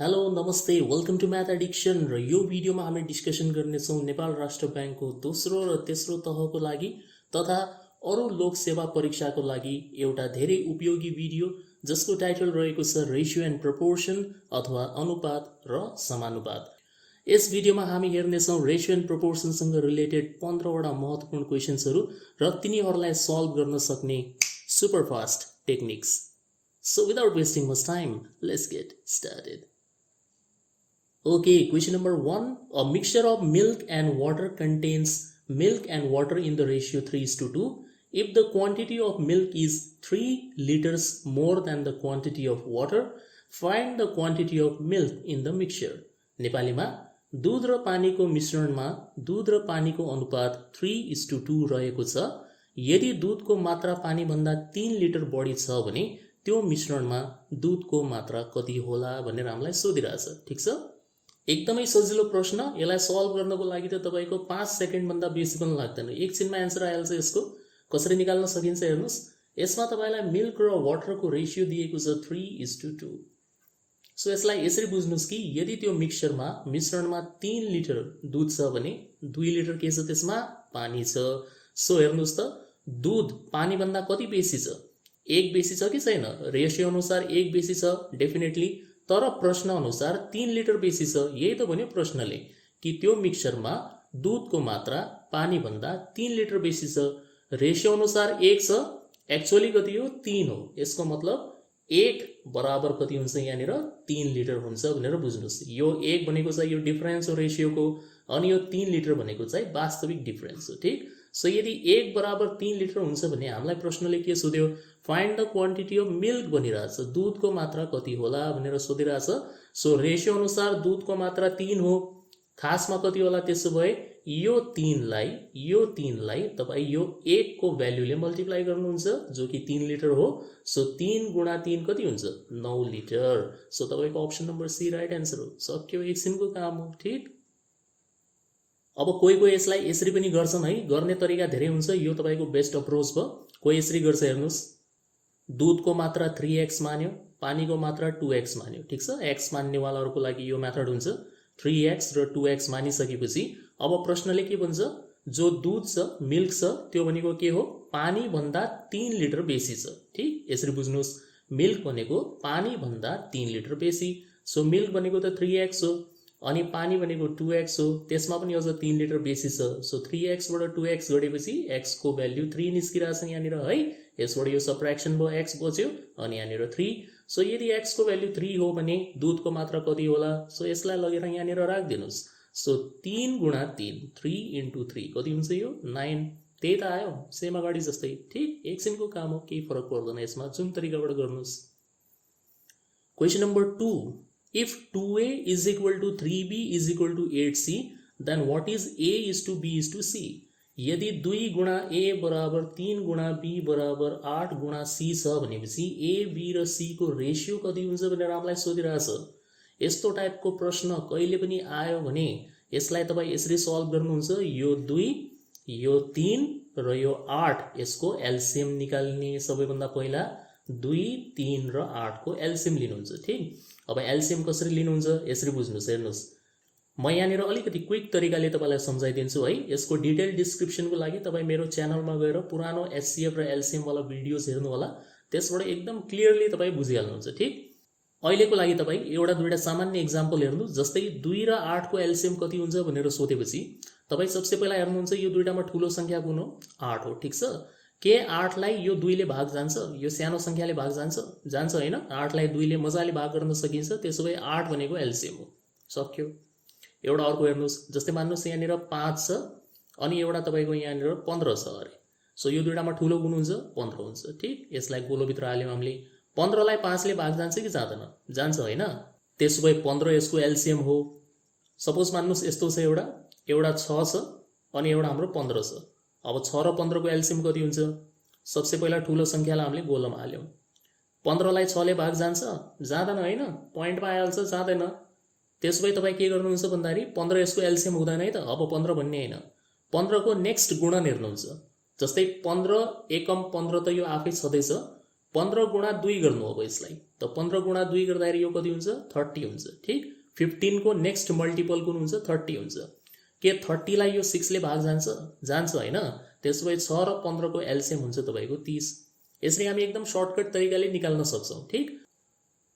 Hello नमस्ते welcome to math addiction र यो भिडियोमा हामी डिस्कसन गर्नेछौँ नेपाल राष्ट्र ब्याङ्कको दोस्रो र तेस्रो तहको लागि तथा अरू लोक सेवा परीक्षाको लागि एउटा धेरै उपयोगी भिडियो जसको टाइटल रहेको छ रेशियो एन्ड प्रपोर्सन अथवा अनुपात र समानुपात। यस भिडियोमा हामी हेर्नेछौँ रेशियो एन्ड प्रपोर्सनसँग रिलेटेड 15 वटा महत्त्वपूर्ण क्वेशन्सहरू र तिनीहरूलाई सल्भ गर्न सक्ने superfast techniques. So without wasting much time, let's get started. Okay, question number 1. A mixture of milk and water contains milk and water in the ratio 3:2. If the quantity of milk is 3 liters more than the quantity of water, find the quantity of milk in the mixture. नेपालीमा दूध र पानीको मिश्रणमा दूध र पानीको अनुपात 3:2 रहेको छ। यदि दूधको मात्रा पानीभन्दा 3 लिटर बढी छ भने त्यो मिश्रणमा दूधको मात्रा कति होला भनेर हामीलाई सोधिरहेछ। ठीक छ, एकदमै सजिलो प्रश्न। यसलाई सल्भ गर्नको लागि त तपाईको 5 सेकेन्ड भन्दा बेसी पनि लाग्दैन, एकछिनमा आन्सर आइहाल्छ। यसको कसरी निकाल्न सकिन्छ हेर्नुस्। यसमा तपाईलाई मिल्क र वाटरको रेशियो दिएको छ 3:2। सो यसलाई यसरी बुझ्नुस् कि यदि त्यो मिश्रणमा 3 लिटर दूध छ भने 2 लिटर के छ त्यसमा पानी छ। सो हेर्नुस् त दूध पानी भन्दा कति बेसी छ, 1 बेसी छ कि छैन? रेशियो अनुसार 1 बेसी छ डेफिनेटली, तर प्रश्न अनुसार 3 लिटर बेसी छ। यही त भन्यो प्रश्नले कि त्यो मिक्सचरमा दूधको मात्रा पानी भन्दा 3 लिटर बेसी छ। रेशियो अनुसार 1 छ, एक्चुअली कति हो? 3 हो। यसको मतलब 1 बराबर कति हुन्छ यहाँनिर? 3 लिटर हुन्छ भनेर बुझ्नुस्। यो 1 भनेको चाहिँ यो डिफरेन्स हो रेशियोको, अनि यो 3 लिटर भनेको चाहिँ वास्तविक डिफरेन्स हो। ठीक, सो यदि 1 बराबर 3 लिटर हुन्छ भने हामीलाई प्रश्नले के सोध्यो? Find the quantity of milk भनिरहेछ, दूधको मात्रा कति होला भनेर सोधिरहेछ। सो रेशियो अनुसार दूधको मात्रा 3 हो, खासमा कति होला? त्यसो भए यो 3 लाई तपाईँ यो 1 को भ्यालुले मल्टिप्लाई गर्नुहुन्छ जो कि 3 लिटर हो। सो 3 गुणा 3 कति हुन्छ? 9 लिटर। सो तपाईँको option number C right answer हो। सक्यो, एकछिनको काम हो। ठीक, अब कोही यसलाई यसरी पनि गर्छन् है, गर्ने तरिका धेरै हुन्छ। यो तपाईको बेस्ट अप्रोच भयो। कोही यसरी गर्छ हेर्नुस्, दूधको मात्रा 3x मान्यो, पानीको मात्रा 2x मान्यो। ठीक छ, x मान्नेवालाहरूको लागि यो मेथड हुन्छ। 3x र 2x मानिसकेपछि अब प्रश्नले के भन्छ? जो दूध छ, मिल्क छ, त्यो भनेको के हो? पानी भन्दा 3 लिटर बेसी छ। ठीक, यसरी बुझ्नुस्, मिल्क भनेको पानी भन्दा 3 लिटर बेसी। सो मिल्क भनेको त 3x हो, अनि पानी भनेको 2x हो, त्यसमा पनि अझ 3 लिटर बेसी छ। सो 3x बाट 2x घटेपछि x को भ्यालु 3 निस्किरहेछ यहाँनिर है। यसबाट यो सब्ट्र्याक्सन भयो, x बच्यो, अनि यहाँनिर 3। सो यदि x को भ्यालु 3 हो भने दूधको मात्रा कति होला? सो यसलाई लगेर यहाँनिर राखिदिनुस्। सो 3 गुणा 3, 3 × 3 कति हुन्छ? यो 9। त्यही त आयो, सेम अगाडि जस्तै। ठीक, एकछिनको काम हो, केही फरक पर्दैन यसमा, जुन तरिकाबाट गर्नुस्। Question number 2. If 2a is equal to 3b is equal to 8c, then what is a is to b is to c? यदि 2 गुणा a बराबर 3 गुणा b बराबर 8 गुणा c छ भनेपछि a, b र c को रेशियो कति हुन्छ भनेर हामीलाई सोधिरहेछ। यस्तो टाइपको प्रश्न कहिले पनि आयो भने यसलाई तपाईँ यसरी सल्भ गर्नुहुन्छ। यो 2, यो 3 र यो 8, यसको एलसिएम निकाल्ने। सबैभन्दा पहिला 2, 3 र 8 को एलसिएम लिनुहुन्छ। ठीक, अब एलसिएम कसरी लिनुहुन्छ यसरी बुझ्नुस्। हेर्नुस्, म यहाँनिर अलिकति क्विक तरिकाले तपाईँलाई सम्झाइदिन्छु है। यसको डिटेल डिस्क्रिप्सनको लागि तपाईँ मेरो च्यानलमा गएर पुरानो एचसिएफ र एलसिएम वाला भिडियोज हेर्नु होला, त्यसबाट एकदम क्लियरली तपाईँ बुझिहाल्नुहुन्छ। ठीक, अहिलेको लागि तपाईँ एउटा दुईटा सामान्य एक्जाम्पल हेर्नु। जस्तै 2 र 8 को एलसिएम कति हुन्छ भनेर सोधेपछि तपाईँ सबसे पहिला हेर्नुहुन्छ यो दुईटामा ठुलो संख्या कुन हो? 8 हो। ठीक छ, के 8 लाई यो 2 ले भाग जान्छ? यो सानो संख्याले भाग जान्छ हैन? 8 लाई 2 ले मजाले भाग गर्न सकिन्छ। त्यसो भए 8 भनेको एलसिएम हो। सक्यो। एउटा अर्को हेर्नुस्, जस्तै मान्नुस् यहाँनिर 5 छ, अनि एउटा तपाईको यहाँनिर 15 छ अरे। सो यो दुईटामा ठुलो गुण हुन्छ 15 हुन्छ। ठीक, यसलाई गोलोभित्र हाल्यौं हामीले। 15 लाई 5 ले भाग जान्छ कि जाँदैन? जान्छ हैन? त्यसो भए 15 यसको एलसिएम हो। सपोज मान्नुस् यस्तो छ, एउटा 6 छ, अनि एउटा हाम्रो 15 छ। अब 6 र 15 को एलसिएम कति हुन्छ? सबसे पहिला ठुलो संख्यालाई हामीले गोलोमा हाल्यौं। 15 लाई 6 ले भाग जान्छ? जाँदैन हैन? पोइन्टमा आइहाल्छ, जाँदैन। त्यसो भए तपाईँ के गर्नुहुन्छ भन्दाखेरि 15 यसको एलसिएम हुँदैन है त। अब 15 भन्ने हैन, 15 को नेक्स्ट गुणन हेर्नुहुन्छ। जस्तै 15 एकम 15 त यो आफै छँदैछ, 15 गुणा 2 गर्नु अब यसलाई त 15 गुणा 2 गर्दाखेरि यो कति हुन्छ 30 हुन्छ ठीक 15 को नेक्स्ट मल्टिपल कुन हुन्छ 30 हुन्छ के 30 लाई यो 6 ले भाग जान्छ हैन त्यसो भए 6 र 15 को एलसीएम हुन्छ तपाईको 30 यसरी हामी एकदम सर्टकट तरिकाले निकाल्न सक्छौं ठीक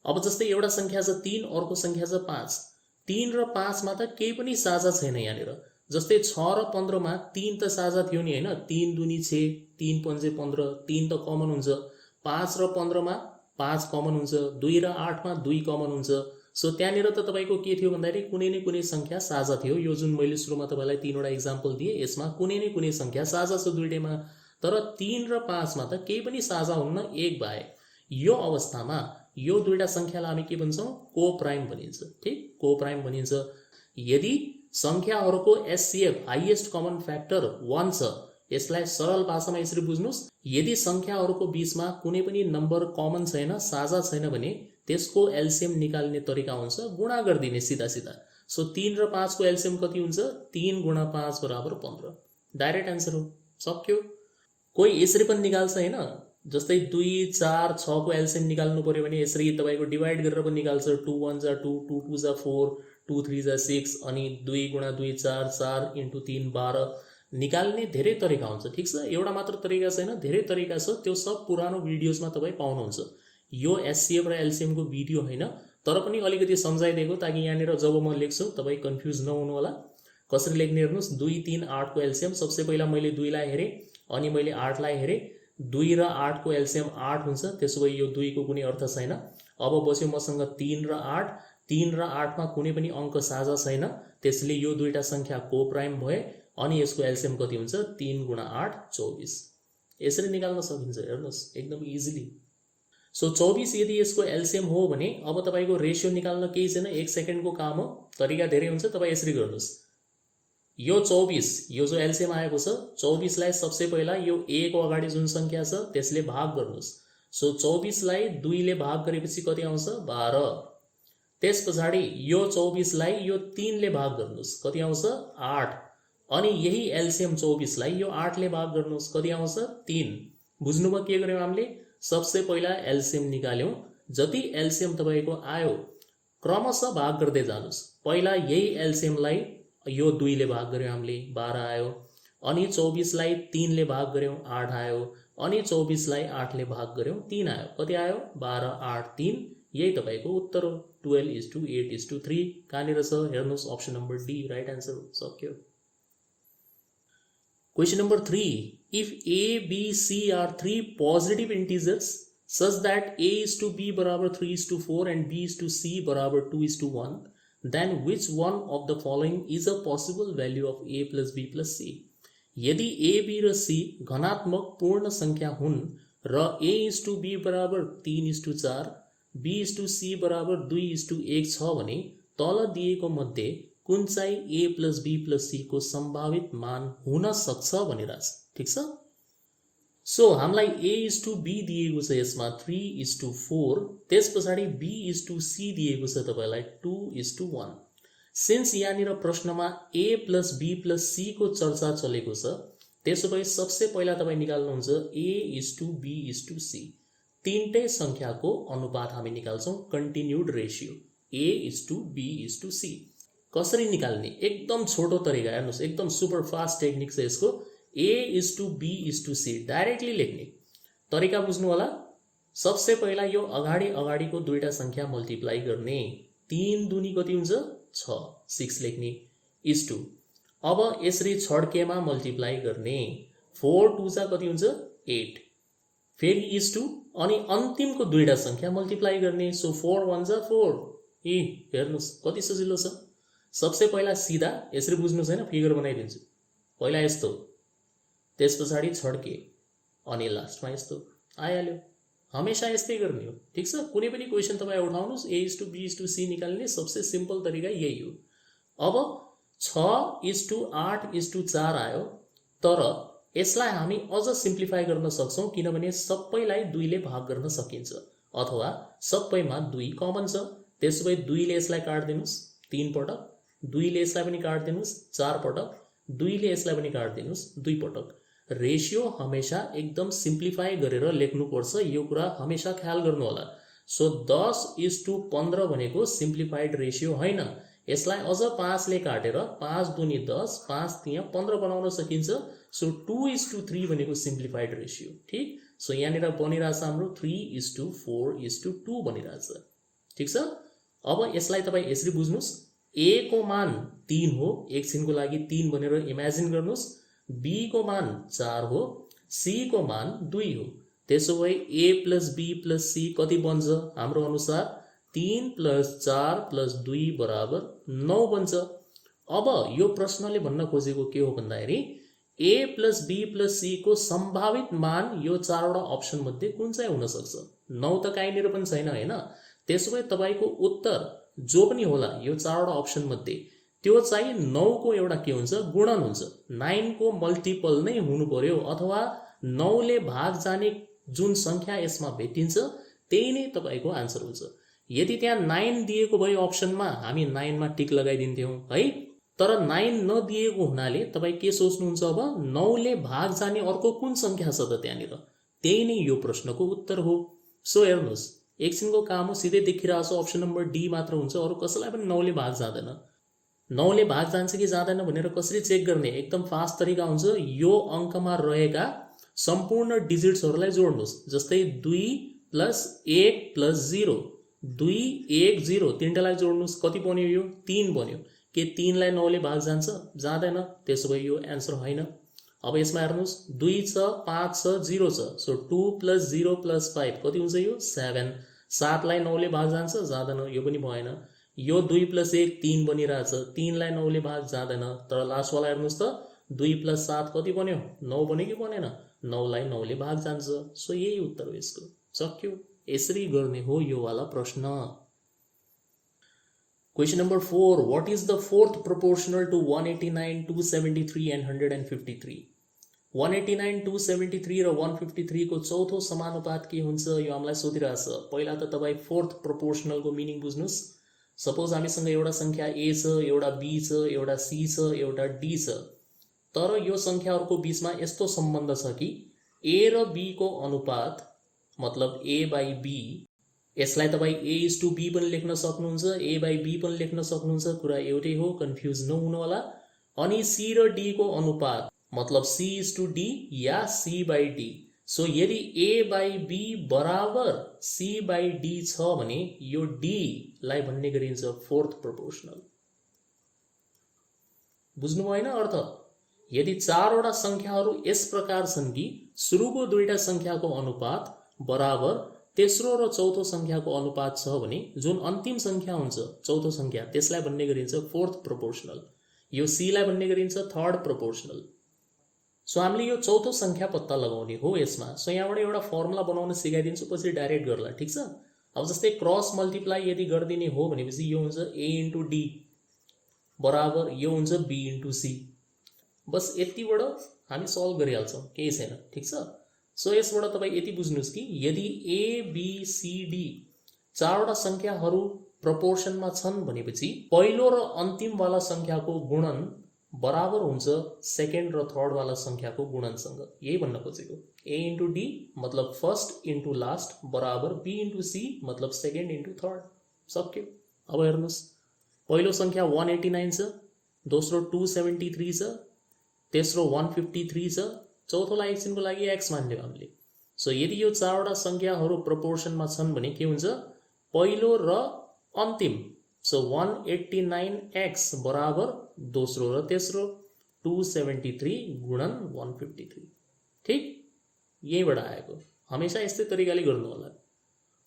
अब जस्तै एउटा संख्या छ 3 अर्को संख्या छ 5 3 र 5 मा त केही पनि साझा छैन यहाँनिर जस्तै 6 र 15 मा 3 त साझा थियो नि हैन 3 दुनी 6 3 पंजे 15 3 त कमन हुन्छ 5 र 15 मा 5 कमन हुन्छ 2 र 8 मा 2 कमन हुन्छ सो त्यहाँनिर त तपाईको के थियो भन्दाखेरि कुनै न कुनै संख्या साझा थियो यो जुन मैले सुरुमा तपाईलाई तीनवटा एक्जाम्पल दिए यसमा कुनै न कुनै संख्या साझा छ दुईटैमा तर 3 र 5 मा त केही पनि साझा हुन्न एक बाहेक यो अवस्थामा यो दुईटा संख्यालाई हामी के भन्छौं कोप्राइम भनिन्छ ठीक कोप्राइम भनिन्छ यदि संख्याहरुको एचसीएफ हाईएस्ट कमन फ्याक्टर 1 छ यसलाई सरल भाषामा यसरी बुझ्नुस् यदि संख्याहरुको बीचमा कुनै पनि नम्बर कमन छैन साझा छैन भने त्यसको एलसीएम निकाल्ने तरिका हुन्छ गुणा गर्दिने सीधा सीधा सो 3 र 5 को एलसीएम कति हुन्छ 3 गुणा 5 बराबर 15 डाइरेक्ट आन्सर हो सक्यो कोही यसरी पनि निकाल्छ हैन जस्तै 2 4 6 को एलसीएम निकाल्नु पर्यो भने यसरी तपाईको डिवाइड गरेर पनि निकाल्छ 2 1 जा 2 2 2 जा 4 2 3 जा 6 अनि 2 गुणा 2 4 4 * 3 12 निकाल्ने धेरै तरिका हुन्छ ठीक छ एउटा मात्र तरिका छैन धेरै तरिका छ त्यो सब पुरानो भिडियोजमा तपाई पाउनुहुन्छ यो एचसीएफ र एलसीएम को भिडियो हैन तर पनि अलिकति सम्झाइदिएको ताकि यहाँनिर जब म लेख्छु तपाई कन्फ्युज नहुनु होला कसरी लेख्ने हेर्नुस् 2 3 8 को एलसीएम सबसे पहिला मैले 2 लाई हेरे अनि मैले 8 लाई हेरे 2 र 8 को एलसीएम 8 हुन्छ त्यसोभए यो 2 को कुनै अर्थ छैन अब बस्यो मसँग 3 र 8 3 र 8 मा कुनै पनि अंक साझा छैन त्यसले यो दुईटा संख्या कोप्राइम भए अनि यसको एलसीएम कति हुन्छ 3 गुणा 8 24 यसरी निकाल्न सकिन्छ हेर्नुस् एकदम इजिली सो 24 यदि यसको एलसीएम हो भने अब तपाईको रेशियो निकाल्न केही छैन 1 सेकेन्डको काम हो तरिका धेरै हुन्छ तपाई यसरी गर्नुस् यो 24 यो जो एलसीएम आएको छ 24 लाई सबसे पहिला यो 1 को अगाडि जुन संख्या छ त्यसले भाग गर्नुस् सो 24 लाई 2 ले भाग गरेपछि कति आउँछ 12 त्यसपछि यो 24 लाई यो 3 ले भाग गर्नुस् कति आउँछ 8 अनि यही एलसीएम 24 लाई यो 8 ले भाग गर्नुस् कति आउँछ 3 बुझ्नुभयो के गर्यौ हामीले सबसे पहिला एलसीएम निकाल्यौ जति एलसीएम तपाईको आयो क्रमशः भाग गर्दै जानुस् पहिला यही एलसीएम लाई यो 2 ले भाग गर्यौ हामीले 12 आयो अनि 24 लाई 3 ले भाग गर्यौ 8 आयो अनि 24 लाई 8 ले भाग गर्यौ 3 आयो कति आयो 12 8 3 यही तपाईको उत्तर हो 12:8:3 कहाँनिर छ हेर्नुस् option number D right answer सक्यो Question number 3. If A, B, C are three positive integers such that A is to B बराबर 3:4 and B is to C बराबर 2:1, then which one of the following is a possible value of A plus B plus C? यदि A, B र C घनात्मक पूर्ण संख्या हुन् र A is to B बराबर 3:4, B is to C बराबर 2:1 छ भने तल दिएको मध्ये कुन चाहिँ A plus B plus C को संभावित मान हुन सक्छ भनिराछ ठीक छ सो हामीलाई A is to B दिएको छ यसमा 3:4 त्यसपछि B is to C दिएको छ तपाईलाई 2:1 सिन्स यहाँनिर प्रश्नमा A plus B plus C को चर्चा चलेको छ त्यसोभए सबसे पहिला तपाई निकाल्नुहुन्छ A is to B is to C तीनटै संख्याको अनुपात हामी निकाल्छौं continued ratio A is to B is to C कसरी निकाल्ने एकदम छोटो तरिका हेर्नुस् एकदम सुपर फास्ट टेक्निक छ यसको A is to B is to C directly लेख्ने तरिका बुझ्नु होला सबसे पहिला यो अगाडिको दुईटा संख्या मल्टिप्लाई गर्ने 3 दुनी कति हुन्छ 6 6 लेख्ने is to अब यसरी छड्केमा मल्टिप्लाई गर्ने 4 2 जा कति हुन्छ 8 फेरि is to अनि अन्तिमको दुईटा संख्या मल्टिप्लाई गर्ने सो 4 1 जा 4 हेर्नुस् कति सजिलो छ सबसे पहिला सीधा यसरी बुझ्नु छैन फिगर बनाइदिन्छु पहिला यस्तो त्यसपछि छड्के अनि लास्टमा यस्तो आइहाल्यो हमेशा यस्तै गर्ने हो ठीक छ कुनै पनि क्वेशन तपाई उठाउनुस् A is to B is to C निकाल्ने सबसे सिम्पल तरिका यही हो अब 6:8:4 आयो तर यसलाई हामी अझ सिम्प्लिफाई गर्न सक्छौं किनभने सबैलाई 2 ले भाग गर्न सकिन्छ अथवा सबैमा 2 कमन छ त्यसोभए 2 ले यसलाई काट्दिनुस् 3 पटक 2 ले यसलाई पनि काट्दिनुस् 4 पटक 2 ले यसलाई पनि काट्दिनुस् 2 पटक रेसियो हमेशा एकदम सिम्प्लिफाई गरेर लेख्नुपर्छ, यो कुरा हमेशा ख्याल गर्नु होला। सो 10:15 भनेको सिम्प्लिफाइड रेसियो होइन, यसलाई अझ 5 ले काटेर 5 दूनी 10, 5 तिया 15 बनाउन सकिन्छ। सो 2:3 भनेको सिम्प्लिफाइड रेसियो। ठिक, सो यहाँनिर बनिरहेछ हाम्रो 3:4:2 बनिरहेछ। ठिक छ, अब यसलाई तपाईँ यसरी बुझ्नुहोस्, ए को मान 3 हो, एकछिनको लागि 3 भनेर इमेजिन गर्नुहोस्, बी को मान 4 हो, सी को मान 2 हो। त्यसो भए ए प्लस बी प्लस सी कति बन्छ? हाम्रो अनुसार 3 + 4 + 2 बराबर 9 बन्छ। अब यो प्रश्नले भन्न खोजेको के हो भन्दाखेरि ए प्लस बी प्लस सी को सम्भावित मान यो चारवटा अप्सन मध्ये कुन चाहिँ हुन सक्छ? 9 त कहीँनिर पनि छैन हैन। त्यसो भए तपाईको उत्तर जो पनि होला यो चारवटा अप्सन मध्ये त्यो चाहिँ 9 को एउटा के हुन्छ? गुणन हुन्छ। 9 को मल्टिपल नै हुनु पर्यो, अथवा 9 ले भाग जाने जुन संख्या यसमा भेटिन्छ त्यही नै तपाईको आन्सर हुन्छ। यदि त्यहाँ 9 दिएको भए अप्सनमा हामी 9 मा टिक लगाइदिन्थ्यौं है, तर 9 नदिएको हुनाले तपाई के सोच्नुहुन्छ? अब 9 ले भाग जाने अर्को कुन संख्या छ त त्यहाँनिर? त्यही नै यो प्रश्नको उत्तर हो। सो हेर्नुहोस्, एकछिनको काम हो, सिधै देखिरहेछ अप्सन नम्बर डी मात्र हुन्छ, अरु कसैलाई पनि 9 ले भाग जाँदैन। 9 ले भाग जान्छ कि जाँदैन भनेर कसरी चेक गर्ने? एकदम फास्ट तरिका हुन्छ, यो अङ्कमा रहेका सम्पूर्ण डिजिट्सहरूलाई जोड्नुहोस्। जस्तै 2 + 1 + 0, 2 1 0 तीनटालाई जोड्नुहोस्, कति बन्यो? यो 3 बन्यो। के 3 लाई 9 ले भाग जान्छ? जाँदैन। त्यसो भए यो आन्सर होइन। अब यसमा हेर्नुहोस्, 2 छ, 5 छ, 0 छ। सो 2 + 0 + 5 कति हुन्छ? यो 7। 7 लाई 9 ले भाग जान्छ? जाँदैन, यो पनि भएन। यो 2 + 1 3 बनिरहेछ, 3 लाई 9 ले भाग जाँदैन। तर लास्ट वाला हेर्नुहोस् त, 2 + 7 कति बन्यो? 9 बन्यो कि बनेन? 9 लाई 9 ले भाग जान्छ। सो यही उत्तर हो यसको। सक्यो, यसरी गर्ने हो यो वाला प्रश्न। Question number 4. What is the fourth proportional to 189, 273 and 153? 189, 273 र 153 को चौथो समानुपात के हुन्छ? यो हामीलाई सोधिरहेछ। पहिला त तपाई फोर्थ प्रोपोर्शनल को मिनिङ बुझ्नुस्। सपोज हामीसँग एउटा संख्या ए छ, एउटा बी छ, एउटा सी छ, एउटा डी छ। तर यो संख्याहरुको बीचमा यस्तो सम्बन्ध छ कि ए र बी को अनुपात मतलब a/b, यसलाई तपाई a:b पनि लेख्न सक्नुहुन्छ, a/b पनि लेख्न सक्नुहुन्छ, कुरा एउटै हो, कन्फ्युज नहुनु होला। अनि c र d को अनुपात मतलब c:d या c/d। सो यदि a/b बराबर c/d छ भने यो d लाई भन्ने गरिन्छ फोर्थ प्रोपोर्शनल। बुझ्नु भएन अर्थ? यदि चारवटा संख्याहरू यस प्रकार छन् कि सुरुको दुईटा संख्याको अनुपात बराबर तेस्रो र चौथो संख्याको अनुपात छ भने जुन अन्तिम संख्या हुन्छ चौथो संख्या त्यसलाई भन्ने गरिन्छ फोर्थ प्रोपोर्शनल। यो c लाई भन्ने गरिन्छ थर्ड प्रोपोर्शनल। सो हामीले यो चौथो संख्या पत्ता लगाउने हो यसमा। सो यहाँबाट एउटा फर्मुला बनाउन सिकाइदिन्छु, पछि डाइरेक्ट गर्ला, ठीक छ? अब जस्तै क्रस मल्टिप्लाई यदि गर्दिने हो भनेपछि यो हुन्छ a * d बराबर यो हुन्छ b * c। बस यतिबाट हामी सल्भ गरिहाल्छौं, केही छैन, ठीक छ? सो यसबाट तपाई यति बुझ्नुस् कि यदि a b c d चारवटा संख्याहरू प्रोपोर्शनमा छन् भनेपछि पहिलो र अन्तिम वाला संख्याको गुणन बराबर हुन्छ सेकेन्ड र थर्ड वाला संख्याको गुणनसँग। यही भन्न खोजेको। a * d मतलब फर्स्ट * लास्ट बराबर b * c मतलब सेकेन्ड * थर्ड। सक्यो। अब हेर्नुस्, पहिलो संख्या 189 छ, दोस्रो 273 छ, तेस्रो 153 छ, चौथोलाई एकछिनको लागि x मान्यो हामीले। सो यदि यो चारवटा संख्याहरू प्रोपोर्शनमा छन् भने के हुन्छ? पहिलो र अन्तिम। सो 189x बराबर दोस्रो र तेस्रो 273 गुणन 153। ठीक, यहीबाट आएको। हमेशा यस्तै तरिकाले गर्नु होला।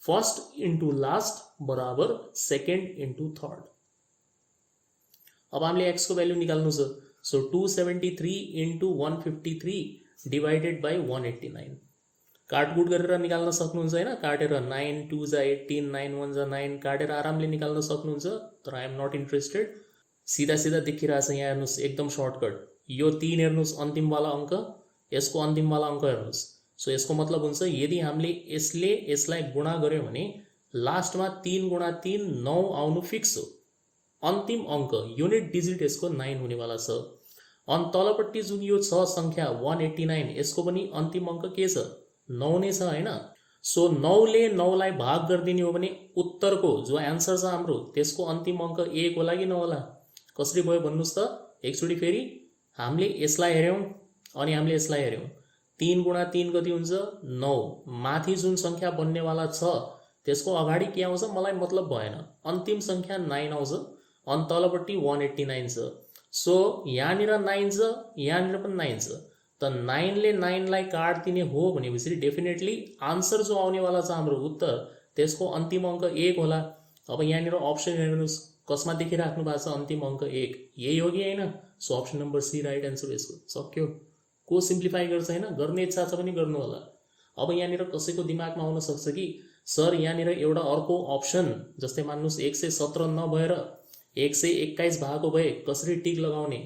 फर्स्ट * लास्ट बराबर सेकेन्ड * थर्ड। अब हामीले x को भ्यालु निकाल्नु छ। So 273 * 153 divided by 189। काटकुट गरेर निकाल्न सक्नुहुन्छ हैन? काटेर 9 2 जा 18, 9 1 जा 9 काटेर आरामले निकाल्न सक्नुहुन्छ। तर आई एम नट इन्ट्रेस्टेड। सीधा सीधा देखिरहेछ यहाँ हेर्नुस्, एकदम सर्टकट। यो 3 हेर्नुस् अन्तिम वाला अंक, यसको अन्तिम वाला अंक हेर्नुस्। सो यसको मतलब हुन्छ यदि हामीले यसले यसलाई गुणा गर्यो भने लास्टमा 3 × 3 9 आउनु फिक्स हो। अन्तिम अंक युनिट डिजिट यसको 9 हुने वाला छ। अनि तलपट्टि जुन यो छ सङ्ख्या 189 यसको पनि अन्तिम अङ्क के छ 9 नै छ हैन। सो 9ले 9लाई भाग गरिदिने हो भने उत्तरको जो एन्सर छ हाम्रो त्यसको अन्तिम अङ्क 1 होला कि नहोला? कसरी भयो भन्नुस् त? एकचोटि फेरि हामीले यसलाई हेर्यौं अनि हामीले यसलाई हेर्यौं। 3 गुणा 3 कति हुन्छ 9। माथि जुन सङ्ख्या बन्नेवाला छ त्यसको अगाडि के आउँछ मलाई मतलब भएन। अन्तिम सङ्ख्या 9 आउँछ अनि तलपट्टि 189 छ। सो यहाँनिर 9 छ यहाँनिर पनि 9 छ। त 9ले 9लाई काट्दिने हो भनेपछि डेफिनेटली आन्सर जो आउनेवाला छ हाम्रो उत्तर त्यसको अन्तिम अङ्क 1 होला। अब यहाँनिर अप्सन हेर्नुहोस् कसमा देखिराख्नु भएको छ अन्तिम अङ्क 1 यही हो कि हैन? So option number C right answer यसको। सक्यो। को सिम्प्लिफाई गर्छ हैन? गर्ने इच्छा छ भने गर्नु होला। अब यहाँनिर कसैको दिमागमा आउन सक्छ कि सर यहाँनिर एउटा अर्को अप्सन जस्तै मान्नुस् 117 नभएर 121 भएको भए कसरी टिक लगाउने?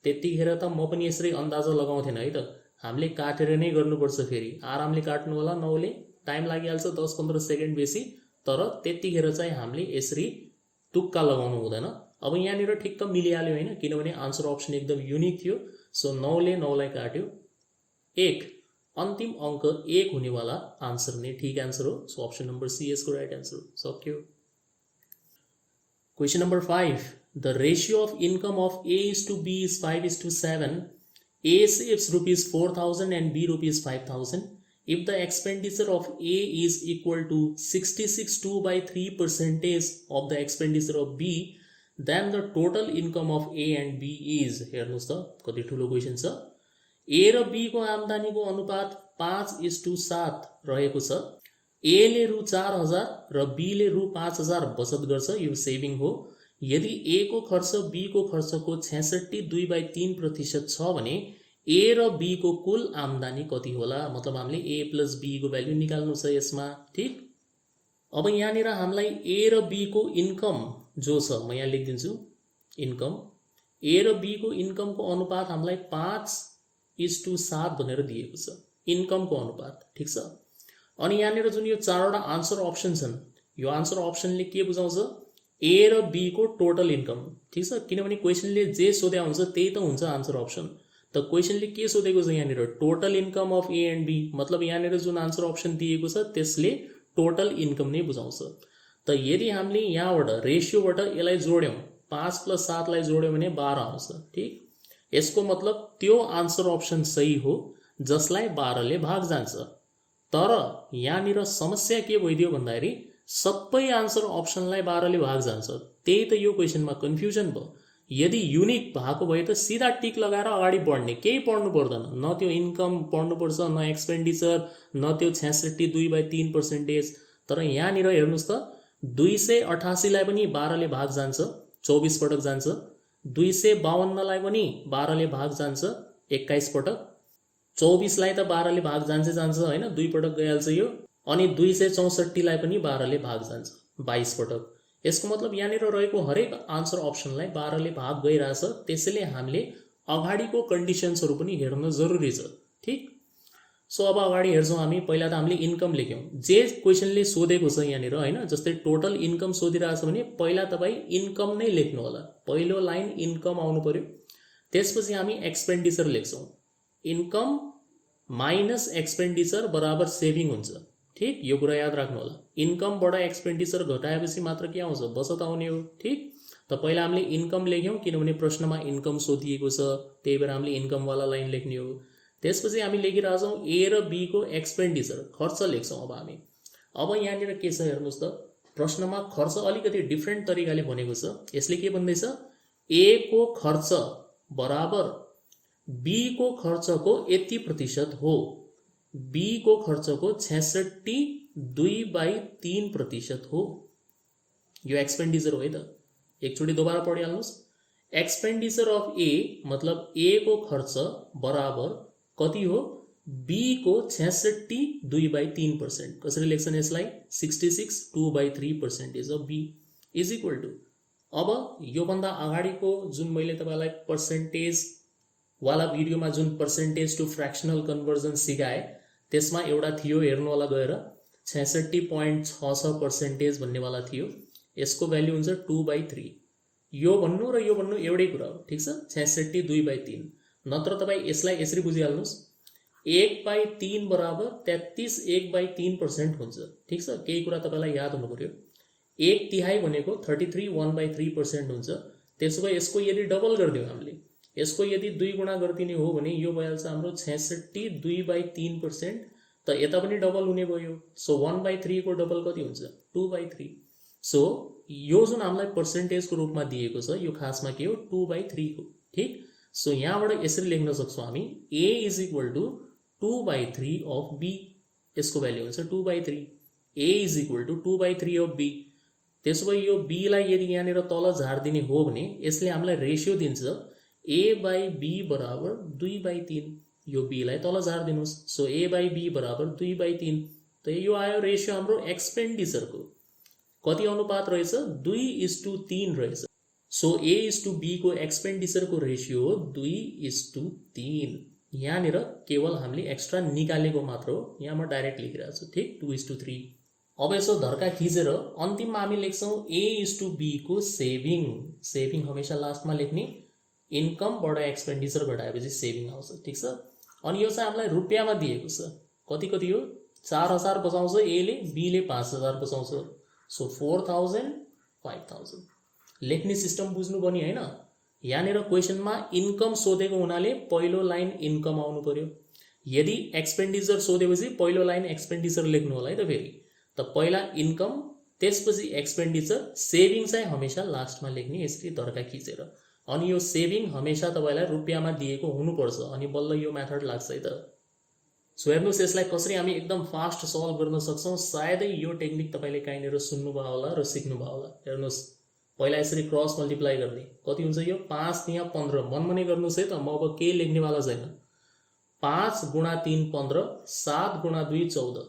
त्यतिखेर त म पनि यसरी अन्दाजा लगाउँथेन है त। हामीले काटेर नै गर्नुपर्छ। फेरि आरामले काट्नु होला 9ले टाइम लागिहाल्छ 10-15 सेकेन्ड बेसी। तर त्यतिखेर चाहिँ हामीले यसरी तुक्का लगाउनु हुँदैन। अब यहाँनिर ठिक्क मिलिहाल्यो हैन किनभने आन्सर अप्सन एकदम युनिक थियो। सो 9ले 9लाई काट्यो 1 अन्तिम अङ्क 1 हुनेवाला आन्सर नै ठीक आन्सर हो। सो अप्सन नम्बर सी यसको राइट आन्सर हो। सक्यो। Question number 5. The ratio of income of A is to B is 5:7. A saves rupees 4,000 and B rupees 5,000. If the expenditure of A is equal to 66.2/3% of the expenditure of B, then the total income of A and B is, हेर्नुस् त कति ठुलो question छ। A र B को आम्दानीको अनुपात 5:7 रहेको छ। A ले रु 4,000 र B ले रु 5,000 बचत गर्छ, यो सेभिङ हो। यदि A को खर्च B को खर्चको 66.2/3% छ भने A र B को कुल आम्दानी कति होला? मतलब हामीले A + B को भ्यालु निकाल्नु छ यसमा। ठीक। अब यहाँनिर हामीलाई A र B को इन्कम जो छ म यहाँ लेखिदिन्छु इन्कम। A र B को इन्कमको अनुपात हामीलाई 5:7 भनेर दिएको छ इन्कमको अनुपात। ठीक छ। अनि यहाँनिर जुन यो चारवटा आन्सर अप्सन छन् यो आन्सर अप्सनले के बुझाउँछ? A र B को टोटल इन्कम। ठीक छ। किनभने क्वेसनले जे सोध्या हुन्छ त्यही त हुन्छ आन्सर अप्सन। त क्वेसनले के सोधेको छ यहाँनिर total income of A and B। मतलब यहाँनिर जुन आन्सर अप्सन दिएको छ त्यसले टोटल इन्कम नै बुझाउँछ। त यदि हामीले यहाँबाट रेसियोबाट यसलाई जोड्यौं 5 + 7लाई जोड्यौं भने 12 आउँछ। ठीक। यसको मतलब त्यो आन्सर अप्सन सही हो जसलाई 12 ले भाग जान्छ। तर यहाँनिर समस्या के भइदियो भन्दाखेरि सबै आन्सर अप्सनलाई 12 ले भाग जान्छ। त्यही त यो क्वेसनमा कन्फ्युजन भयो। यदि युनिक भएको भए त सिधा टिक लगाएर अगाडि बढ्ने, केही पढ्नु पर्दैन। न त्यो इन्कम पढ्नुपर्छ न एक्सपेन्डिचर न त्यो 66.2/3%। तर यहाँनिर हेर्नुस् त 288लाई पनि 12 ले भाग जान्छ 24 पटक जान्छ। 252लाई पनि 12 ले भाग जान्छ 21 पटक। 24लाई त 12 ले भाग जान्छ हैन 2 पटक गइहाल्छ यो। अनि 264लाई पनि 12 ले भाग जान्छ 22 पटक। यसको मतलब यहाँनिर रहेको हरेक आन्सर अप्सनलाई 12 ले भाग गइरहेछ। त्यसैले हामीले अगाडिको कन्डिसन्सहरु पनि हेर्न जरुरी छ। ठीक। सो अब अगाडि हेर्छौं हामी। पहिला त हामीले इन्कम लेख्यौं जे क्वेसनले सोधेको छ यहाँनिर हैन। जस्तै टोटल इन्कम सोधिरहेछ भने पहिला तपाई इन्कम नै लेख्नु होला। पहिलो लाइन इन्कम आउनु पर्यो। त्यसपछि हामी एक्सपेन्डिचर लेख्छौं। इन्कम माइनस एक्सपेन्डिचर बराबर सेभिङ हुन्छ। ठीक। यो कुरा याद राख्नु होला। इन्कमबाट एक्सपेन्डिचर घटाएपछि मात्र के आउँछ? बचत आउने हो। ठीक। त पहिला हामीले इन्कम लेख्यौं किनभने प्रश्नमा इन्कम सोधिएको छ त्यही भएर हामीले इन्कम वाला लाइन लेख्ने हो। त्यसपछि हामी लेखिरहेछौं A र B को एक्सपेन्डिचर खर्च लेख्छौं अब हामी। अब यहाँनिर के छ हेर्नुस् त प्रश्नमा खर्च अलिकति डिफरेन्ट तरिकाले भनेको छ। यसले के भन्दैछ? A को खर्च बराबर B को खर्चको यति प्रतिशत हो। B को खर्चको 66.2/3% हो। यो एक्सपेन्डिचर हो है त। एकचोटि दोबारा पढिहाल्नुस्। एक्सपेन्डिचर अफ A मतलब A को खर्च बराबर कति हो? B को 66.2/3%। कसरी लेख्छन् यसलाई? 66.2/3% of B is equal to. अब यो भन्दा अगाडिको जुन मैले तपाईलाई पर्सेन्टेज वाला भिडियोमा जुन पर्सेन्टेज टु फ्र्याक्सनल कन्भर्जन सिकाए त्यसमा एउटा थियो हेर्नु होला गएर 66.66% भन्नेवाला थियो। यसको भ्यालु हुन्छ 2/3। यो भन्नु र यो भन्नु एउटै कुरा हो। ठीक छ। 66.2/3 नत्र तपाईँ यसलाई यसरी बुझिहाल्नुहोस्, 1/3 बराबर 33 1/3% हुन्छ। ठिक छ, केही कुरा तपाईँलाई याद हुनु पर्यो। 1/3 भनेको 33 1/3% हुन्छ। त्यसो भए यसको यदि डबल गरिदिउँ हामीले, यसको यदि 2 गुणा गरिदिने हो भने यो भइहाल्छ हाम्रो 66 2/3%। त यता पनि डबल हुने भयो। सो 1/3 को डबल कति हुन्छ? 2/3। सो यो जुन हामीलाई पर्सेन्टेजको रूपमा दिएको छ यो खासमा के हो? 2/3 हो। ठिक, सो यहाँबाट यसरी लेख्न सक्छौँ हामी, A is equal to 2/3 of B। यसको भ्याल्यु हुन्छ 2/3। A is equal to 2/3 of B। त्यसो भए यो B लाई यदि यहाँनिर तल झारिदिने हो भने यसले हामीलाई रेसियो दिन्छ A/B बराबर 2/3। यो B लाई तल झारिदिनुहोस्। सो A/B बराबर 2/3। त यो आयो रेसियो हाम्रो एक्सपेन्डिचरको। कति अनुपात रहेछ? 2:3 रहेछ। सो A/B को एक्सपेन्डिचरको रेसियो हो 2:3। यहाँनिर केवल हामीले एक्स्ट्रा निकालेको मात्र हो, यहाँ म डाइरेक्ट लेखिरहेको छु। ठिक, 2:3। अब यसो धर्का खिचेर अन्तिममा हामी लेख्छौँ A/B को सेभिङ। सेभिङ हमेसा लास्टमा लेख्ने, इन्कमबाट एक्सपेन्डिचर घटाएपछि सेभिङ आउँछ। ठिक छ, अनि यो चाहिँ हामीलाई रुपियाँमा दिएको छ। कति कति हो? 4000 बचाउँछ A ले, B ले 5000 बचाउँछ। सो 4000 5000। लेख्ने सिस्टम बुझ्नु पनि हैन। यहाँनिर क्वेसनमा इन्कम सोधेको हुनाले पहिलो लाइन इन्कम आउनु पर्यो। यदि एक्सपेन्डिचर सोधेपछि पहिलो लाइन एक्सपेन्डिचर लेख्नु होला है त। फेरि त पहिला इन्कम त्यसपछि एक्सपेन्डिचर, सेभिङ चाहिँ हमेसा लास्टमा लेख्ने यसरी धर्का खिचेर। अनि यो सेभिङ हमेसा तपाईँलाई रुपियाँमा दिएको हुनुपर्छ, अनि बल्ल यो मेथड लाग्छ है त। सो हेर्नुहोस् यसलाई कसरी हामी एकदम फास्ट सल्भ गर्न सक्छौँ। सायदै यो टेक्निक तपाईँले कहीँनिर सुन्नुभयो होला र सिक्नुभयो होला। हेर्नुहोस्, पहिला यसरी क्रस मल्टिप्लाई गर्ने, कति हुन्छ यो? 5 यहाँ 15। मनमनै गर्नुहोस् है त, म अब केही लेख्नेवाला छैन। 5 गुणा 3 15, 7 गुणा 2 14।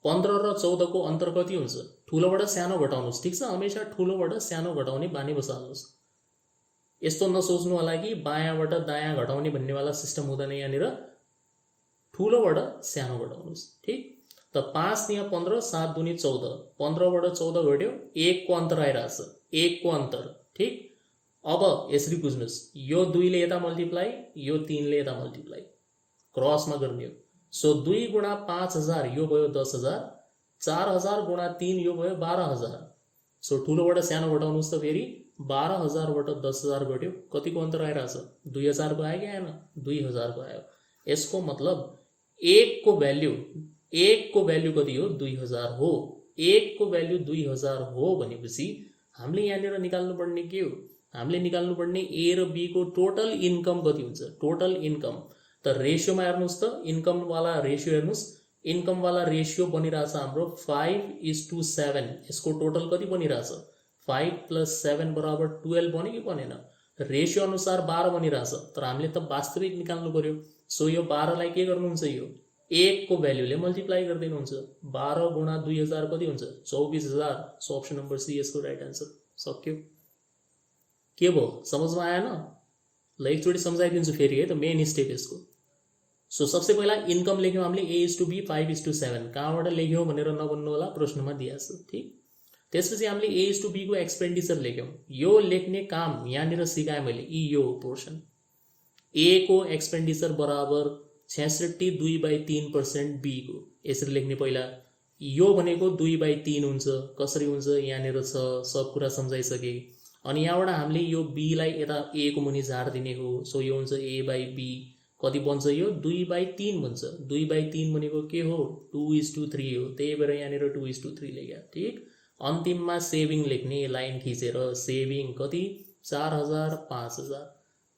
15 र 14 को अन्तर कति हुन्छ? ठुलोबाट सानो घटाउनुहोस्। ठिक छ, हमेसा ठुलोबाट सानो घटाउने बानी बसाल्नुहोस्। यस्तो नसोच्नु होला कि बायाँबाट दायाँ घटाउने भन्नेवाला सिस्टम हुँदैन। यहाँनिर ठुलोबाट सानो घटाउनुहोस्। ठिक, त 5 यहाँ 15, 7 दुनी 14, 15बाट 14 घट्यो, 1 को अन्तर आइरहेछ, 1 को अन्तर। ठिक, अब यसरी बुझ्नुहोस्, यो 2 ले यता मल्टिप्लाई, यो 3 ले यता मल्टिप्लाई, क्रसमा गर्ने हो। सो 2 गुणा 5000 यो भयो 10000, 4000 गुणा 3 यो भयो 12000। सो ठुलोबाट सानो घटाउनुहोस् त फेरि 12000बाट 10000 घट्यो, कतिको अन्तर आइरहेछ? 2000 को आयो कि आएन? 2000 को आयो। यसको मतलब 1 को भ्याल्यु कति हो? 2000 हो। 1 को भ्याल्यु 2000 हो भनेपछि हामीले यहाँनिर निकाल्नुपर्ने के हो? हामीले निकाल्नुपर्ने A र B को टोटल इन्कम कति हुन्छ? टोटल इन्कम त रेसियोमा हेर्नुहोस् त, इन्कमवाला रेसियो हेर्नुहोस्। इन्कमवाला रेसियो बनिरहेछ हाम्रो 5:7। यसको टोटल कति बनिरहेछ? 5 + 7 बराबर 12 बन्यो कि बनेन? रेसियो अनुसार 12 बनिरहेछ, तर हामीले त वास्तविक निकाल्नु पर्यो। सो यो 12 लाई के गर्नुहुन्छ? यो 1 को भ्याल्युले मल्टिप्लाई गरिदिनुहुन्छ। 12 गुणा 2000 कति हुन्छ? 24000। सो अप्सन नम्बर सी यसको राइट आन्सर। सक्यो। के भयो? समझमा आएन? ल एकचोटि सम्झाइदिन्छु फेरि है त, मेन स्टेप यसको। सो सबसे पहिला इन्कम लेख्यौँ हामीले A/B 5:7। कहाँबाट लेख्यौँ भनेर नभन्नु होला, प्रश्नमा दिएको छ। ठिक, त्यसपछि हामीले A/B को एक्सपेन्डिचर लेख्यौँ। यो लेख्ने काम यहाँनिर सिकाएँ मैले, यो पोर्सन। A को एक्सपेन्डिचर बराबर 66 2/3% B को यसरी लेख्ने। पहिला यो भनेको 2/3 हुन्छ। कसरी हुन्छ यहाँनिर छ, सब कुरा सम्झाइसके। अनि यहाँबाट हामीले यो B लाई यता A को मुनि झारिदिने हो। सो यो हुन्छ A/B। कति बन्छ यो? 2/3 बन्छ। 2/3 भनेको के हो? 2:3 हो। त्यही भएर यहाँनिर 2:3 लेख्या। ठिक, अन्तिममा सेभिङ लेख्ने, लाइन खिचेर सेभिङ कति? 4000 5000।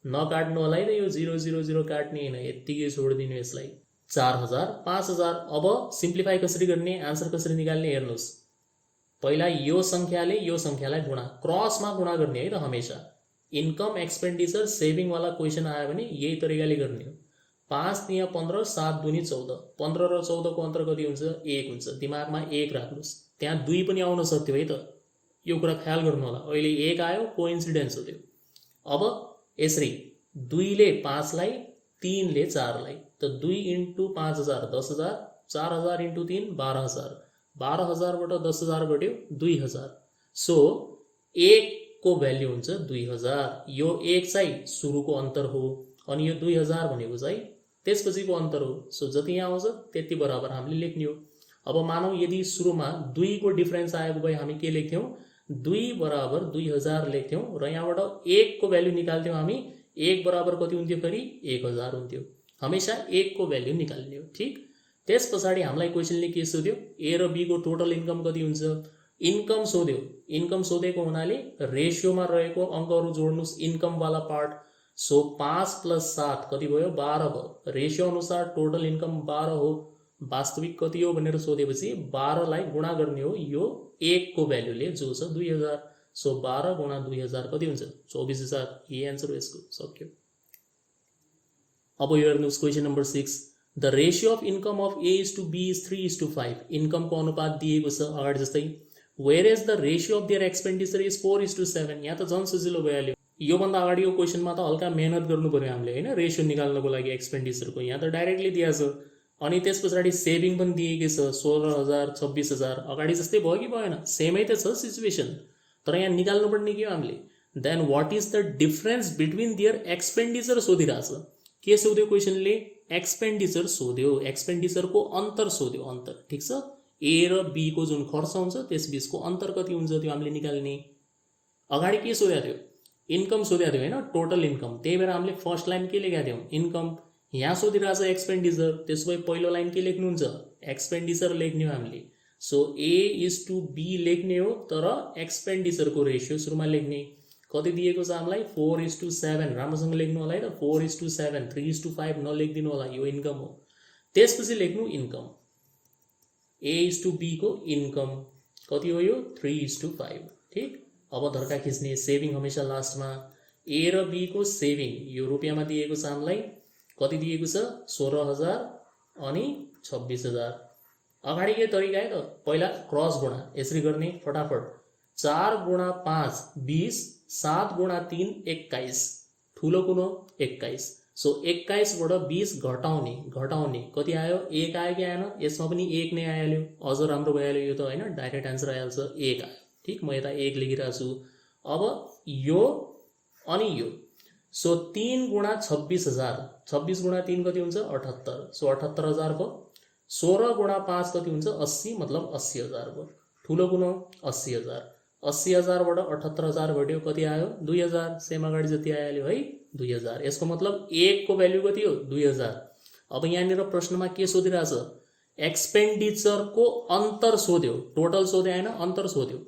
नकाट्नु होला है त, यो 0 0 0 काट्ने हैन, यत्तिकै छोडिदिनु यसलाई। 4000 5000। अब सिम्प्लिफाई कसरी गर्ने, आन्सर कसरी निकाल्ने हेर्नुहोस्। पहिला यो संख्यालाई गुणा, क्रसमा गुणा गर्ने है त हमेसा। इन्कम एक्सपेन्डिचर सेभिङ वाला क्वेसन आयो भने यही तरिकाले गर्ने हो। 5 यहाँ 15, 7 दुनी 14। 15 र 14 को अन्तर कति हुन्छ? 1 हुन्छ। दिमागमा 1 राख्नुहोस्। त्यहाँ 2 पनि आउन सक्थ्यो है त, यो कुरा ख्याल गर्नु होला। अहिले 1 आयो, कोइन्सिडेन्स हो त्यो। अब यसरी 2 ले 5 लाई, 3 ले 4 लाई, त 2 × 5000 10000, 4000 × 3 12000। 12000बाट 10000 घट्यो 2000। सो 1 को भ्याल्यु हुन्छ 2000। यो 1 चाहिँ सुरुको अन्तर हो। अनि यो 2000 भनेको चाहिँ त्यसपछिको अन्तर हो। सो जति यहाँ आउँछ त्यति बराबर हामीले लेख्ने हो। अब मानौँ यदि सुरुमा 2 को डिफरेन्स आएको भए हामी के लेख्थ्यौँ, 2 बराबर 2000 लेख्थ्यौँ र यहाँबाट 1 को भ्यालु निकाल्थ्यौँ हामी। 1 बराबर कति हुन्थ्यो, फेरि 1000 हुन्थ्यो। हमेशा 1 को भ्यालु निकाल्ने हो। ठिक, त्यस पछाडि हामीलाई क्वेसनले के सोध्यो, ए र बी को टोटल इन्कम कति हुन्छ, इन्कम सोध्यो। इन्कम सोधेको हुनाले रेसियोमा रहेको अङ्कहरू जोड्नुस् इन्कमवाला पार्ट। सो 5 + 7 कति भयो, 12 भयो। रेसियो अनुसार टोटल इन्कम 12 हो, वास्तविक कति हो भनेर सोधेपछि 12 लाई गुणा गर्ने हो यो 1 को भ्यालुले जो छ 2000। सो 12 × 2000 कति हुन्छ, 24000। यही एन्सर हो यसको। सक्यो। अब यो हेर्नुहोस् question number 6, the ratio of income of A:B is 3:5। इन्कमको अनुपात दिएको छ अगाडि जस्तै, where as the ratio of their expenditure is 4:7। यहाँ त झन् सजिलो भइहाल्यो। योभन्दा अगाडिको क्वेसनमा त हल्का मेहनत गर्नु पर्यो हामीले होइन, रेसियो निकाल्नको लागि एक्सपेन्डिचरको। यहाँ त डाइरेक्टली दिएको छ। अनि त्यस पछाडि सेभिङ पनि दिएकै छ, 16000 26000। अगाडि जस्तै भयो कि भएन, सेमै त छ सिचुएसन, तर यहाँ निकाल्नुपर्ने के हो हामीले, then what is the difference between their expenditure सोधिरहेछ। के सोध्यो क्वेसनले, एक्सपेन्डिचर सोध्यो, एक्सपेन्डिचरको अन्तर सोध्यो, अन्तर। ठिक छ, ए र बी को जुन खर्च हुन्छ त्यस बीचको अन्तर कति हुन्छ त्यो हामीले निकाल्ने। अगाडि के सोधेको थियो, इन्कम सोधेको थियो होइन, टोटल इन्कम। त्यही भएर हामीले फर्स्ट लाइन के लेखेका थियौँ, इन्कम। यहाँ सोधिरहेछ एक्सपेन्डिचर, त्यसो भए पहिलो लाइन के लेख्नुहुन्छ, एक्सपेन्डिचर लेख्ने हो हामीले। सो A:B लेख्ने हो, तर एक्सपेन्डिचरको रेसियो सुरुमा लेख्ने। कति दिएको छ हामीलाई, 4:7। राम्रोसँग लेख्नु होला है त, 4:7। 3:5 नलेखिदिनु होला, यो इन्कम हो। त्यसपछि लेख्नु इन्कम, A:B को इन्कम कति हो यो, 3:5। ठिक, अब धर्का खिच्ने, सेभिङ हमेसा लास्टमा। ए र बी को सेभिङ यो रुपियाँमा दिएको छ हामीलाई, कति दिएको छ, 16000 अनि 26000। अगाडि के तरिका है त, पहिला क्रस गुणा यसरी गर्ने फटाफट। 4 × 5 20, 7 × 3 21, ठुलो कुन हो 21। सो 21 बाट 20 घटाउने कति आयो, 1 आयो कि आएन, यसमा पनि 1 नै आइहाल्यो। अझ राम्रो भइहाल्यो यो त होइन, डाइरेक्ट आन्सर आइहाल्छ, 1 आयो। ठिक, म यता 1 लेखिरहेको छु। अब यो अनि यो, सो 3 × 26000, 26 × 3 कति हुन्छ, 78। सो 78000 भयो। 16 × 5 कति हुन्छ, 80, मतलब 80000 भयो। ठुलो कुन हो, 80000। 80000 बाट 78000 घट्यो, कति आयो, 2000। सेम अगाडि जति आइहाल्यो है, 2000। यसको मतलब 1 को भ्यालु कति हो, 2000। अब यहाँनिर प्रश्नमा के सोधिरहेछ, एक्सपेन्डिचरको अन्तर सोध्यो, टोटल सोध्यो होइन, अन्तर सोध्यो।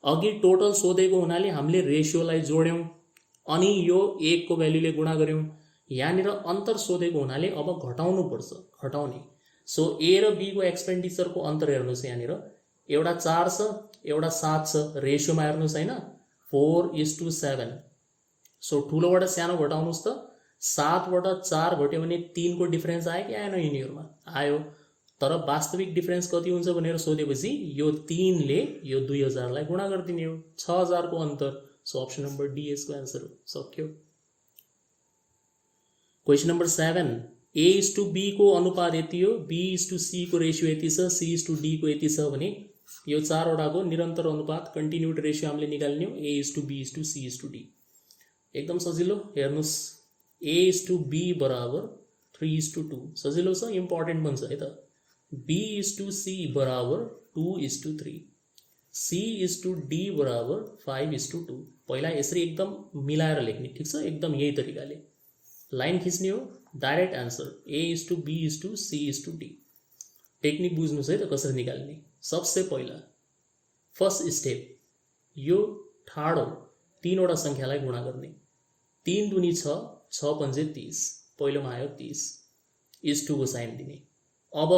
अघि टोटल सोधेको हुनाले हामीले रेसियोलाई जोड्यौँ अनि यो 1 को भ्यालुले गुणा गर्यौँ। यहाँनिर अन्तर सोधेको हुनाले अब घटाउनु पर्छ, घटाउने। सो ए र बी को एक्सपेन्डिचरको अन्तर हेर्नुहोस्, यहाँनिर एउटा 4 छ, एउटा 7 छ। रेसियोमा हेर्नुहोस् होइन, 4:7। सो ठुलोबाट सानो घटाउनुहोस् त, 7 बाट 4 घट्यो भने 3 को डिफरेन्स आयो कि आएन, यिनीहरूमा आयो। तर वास्तविक डिफरेन्स कति हुन्छ भनेर सोधेपछि यो 3 ले यो 2000 लाई गुणा गरिदिने हो, 6000 को अन्तर। सो अप्सन नम्बर डी यसको एन्सर हो। सक्यो। क्वेसन नम्बर 7, A:B को अनुपात यति हो, B:C को रेसियो यति छ, C:D को यति छ भने यो 4 वटाको निरन्तर अनुपात कन्टिन्युड रेसियो हामीले निकाल्ने हो, A:B:C:D। एकदम सजिलो। हेर्नुहोस्, A:B बराबर 3:2। सजिलो छ, इम्पोर्टेन्ट बन्छ है त। B:C बराबर 2:3, C:D बराबर 5:2। पहिला यसरी एकदम मिलाएर लेख्ने, ठिक छ, एकदम यही तरिकाले लाइन खिच्ने हो, डाइरेक्ट आन्सर A:B:C:D। टेक्निक बुझ्नुहोस् है त कसरी निकाल्ने। सबसे पहिला फर्स्ट स्टेप, यो ठाडो 3 वटा संख्यालाई गुणा गर्ने। 3 दूनी 6, 6 पंजे 30, पहिलोमा आयो 30, -2 को साइन दिने। अब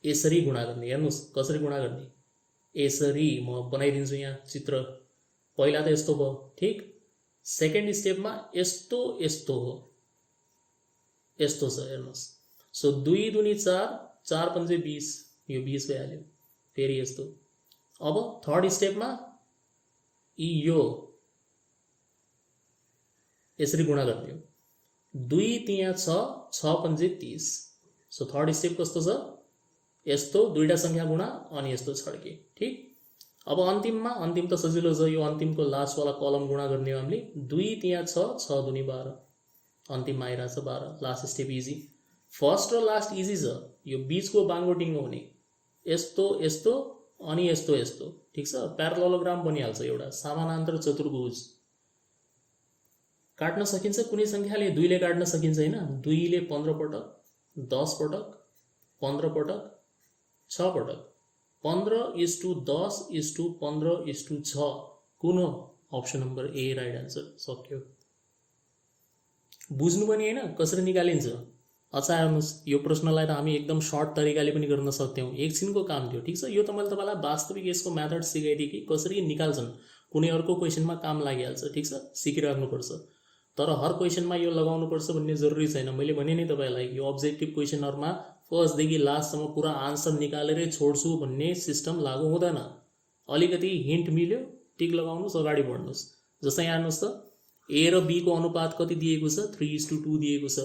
यसरी गुणा गर्ने। हेर्नुहोस् कसरी गुणा गर्ने, यसरी म बनाइदिन्छु यहाँ चित्र। पहिला त यस्तो भयो, ठिक। सेकेन्ड स्टेपमा यस्तो यस्तो हो, यस्तो छ, हेर्नुहोस्। सो 2 दूनी 4, 4 पंजे 20, यो 20 भइहाल्यो। फेरि यस्तो। अब थर्ड स्टेपमा यो यसरी गुणा गर्ने हो, 2 त्यहाँ 6, 6 पंजे 30। सो थर्ड स्टेप कस्तो छ, यस्तो दुईटा संख्या गुणा अनि यस्तो छड्के, ठिक। अब अन्तिम त सजिलो छ, यो अन्तिमको लास्टवाला कलम गुणा गर्ने हो हामीले। 2 त्यहाँ 6, 6 दुनी 12, अन्तिममा आइरहेछ 12। लास्ट स्टेप इजी, फर्स्ट र लास्ट इजी छ। यो बिचको बाङ्गोटिङ्गो हुने, यस्तो यस्तो अनि यस्तो यस्तो, ठिक छ। प्यारालेलोग्राम बनिहाल्छ एउटा समानान्तर चतुर्भुज। काट्न सकिन्छ कुनै सङ्ख्याले, 2 ले काट्न सकिन्छ हैन। 2 ले 15 पटक, 10 पटक, 15 पटक, 6 पटक, 15:10:15:6। कुन हो? अप्सन नम्बर ए राइट आन्सर। सक्यो। बुझ्नु पनि हैन कसरी निकालिन्छ। अच्छा हेर्नुहोस्, यो प्रश्नलाई त हामी एकदम सर्ट तरिकाले पनि गर्न सक्थ्यौँ, एकछिनको काम थियो, ठिक छ। यो त मैले तपाईँलाई वास्तविक यसको मेथड सिकाइदिएँ कि कसरी निकाल्छन्, कुनै अर्को क्वेसनमा काम लागिहाल्छ, ठिक छ। सिकिराख्नुपर्छ, तर हर क्वेसनमा यो लगाउनुपर्छ भन्ने जरुरी छैन। मैले भने नि तपाईँलाई, यो अब्जेक्टिभ क्वेसनहरूमा फर्स्टदेखि लास्टसम्म पुरा आन्सर निकालेरै छोड्छु भन्ने सिस्टम लागू हुँदैन। अलिकति हिन्ट मिल्यो, टिक लगाउनुहोस्, अगाडि बढ्नुहोस्। जस्तै यहाँ हेर्नुहोस् त, ए र बी को अनुपात कति दिएको छ? 3:2 दिएको छ।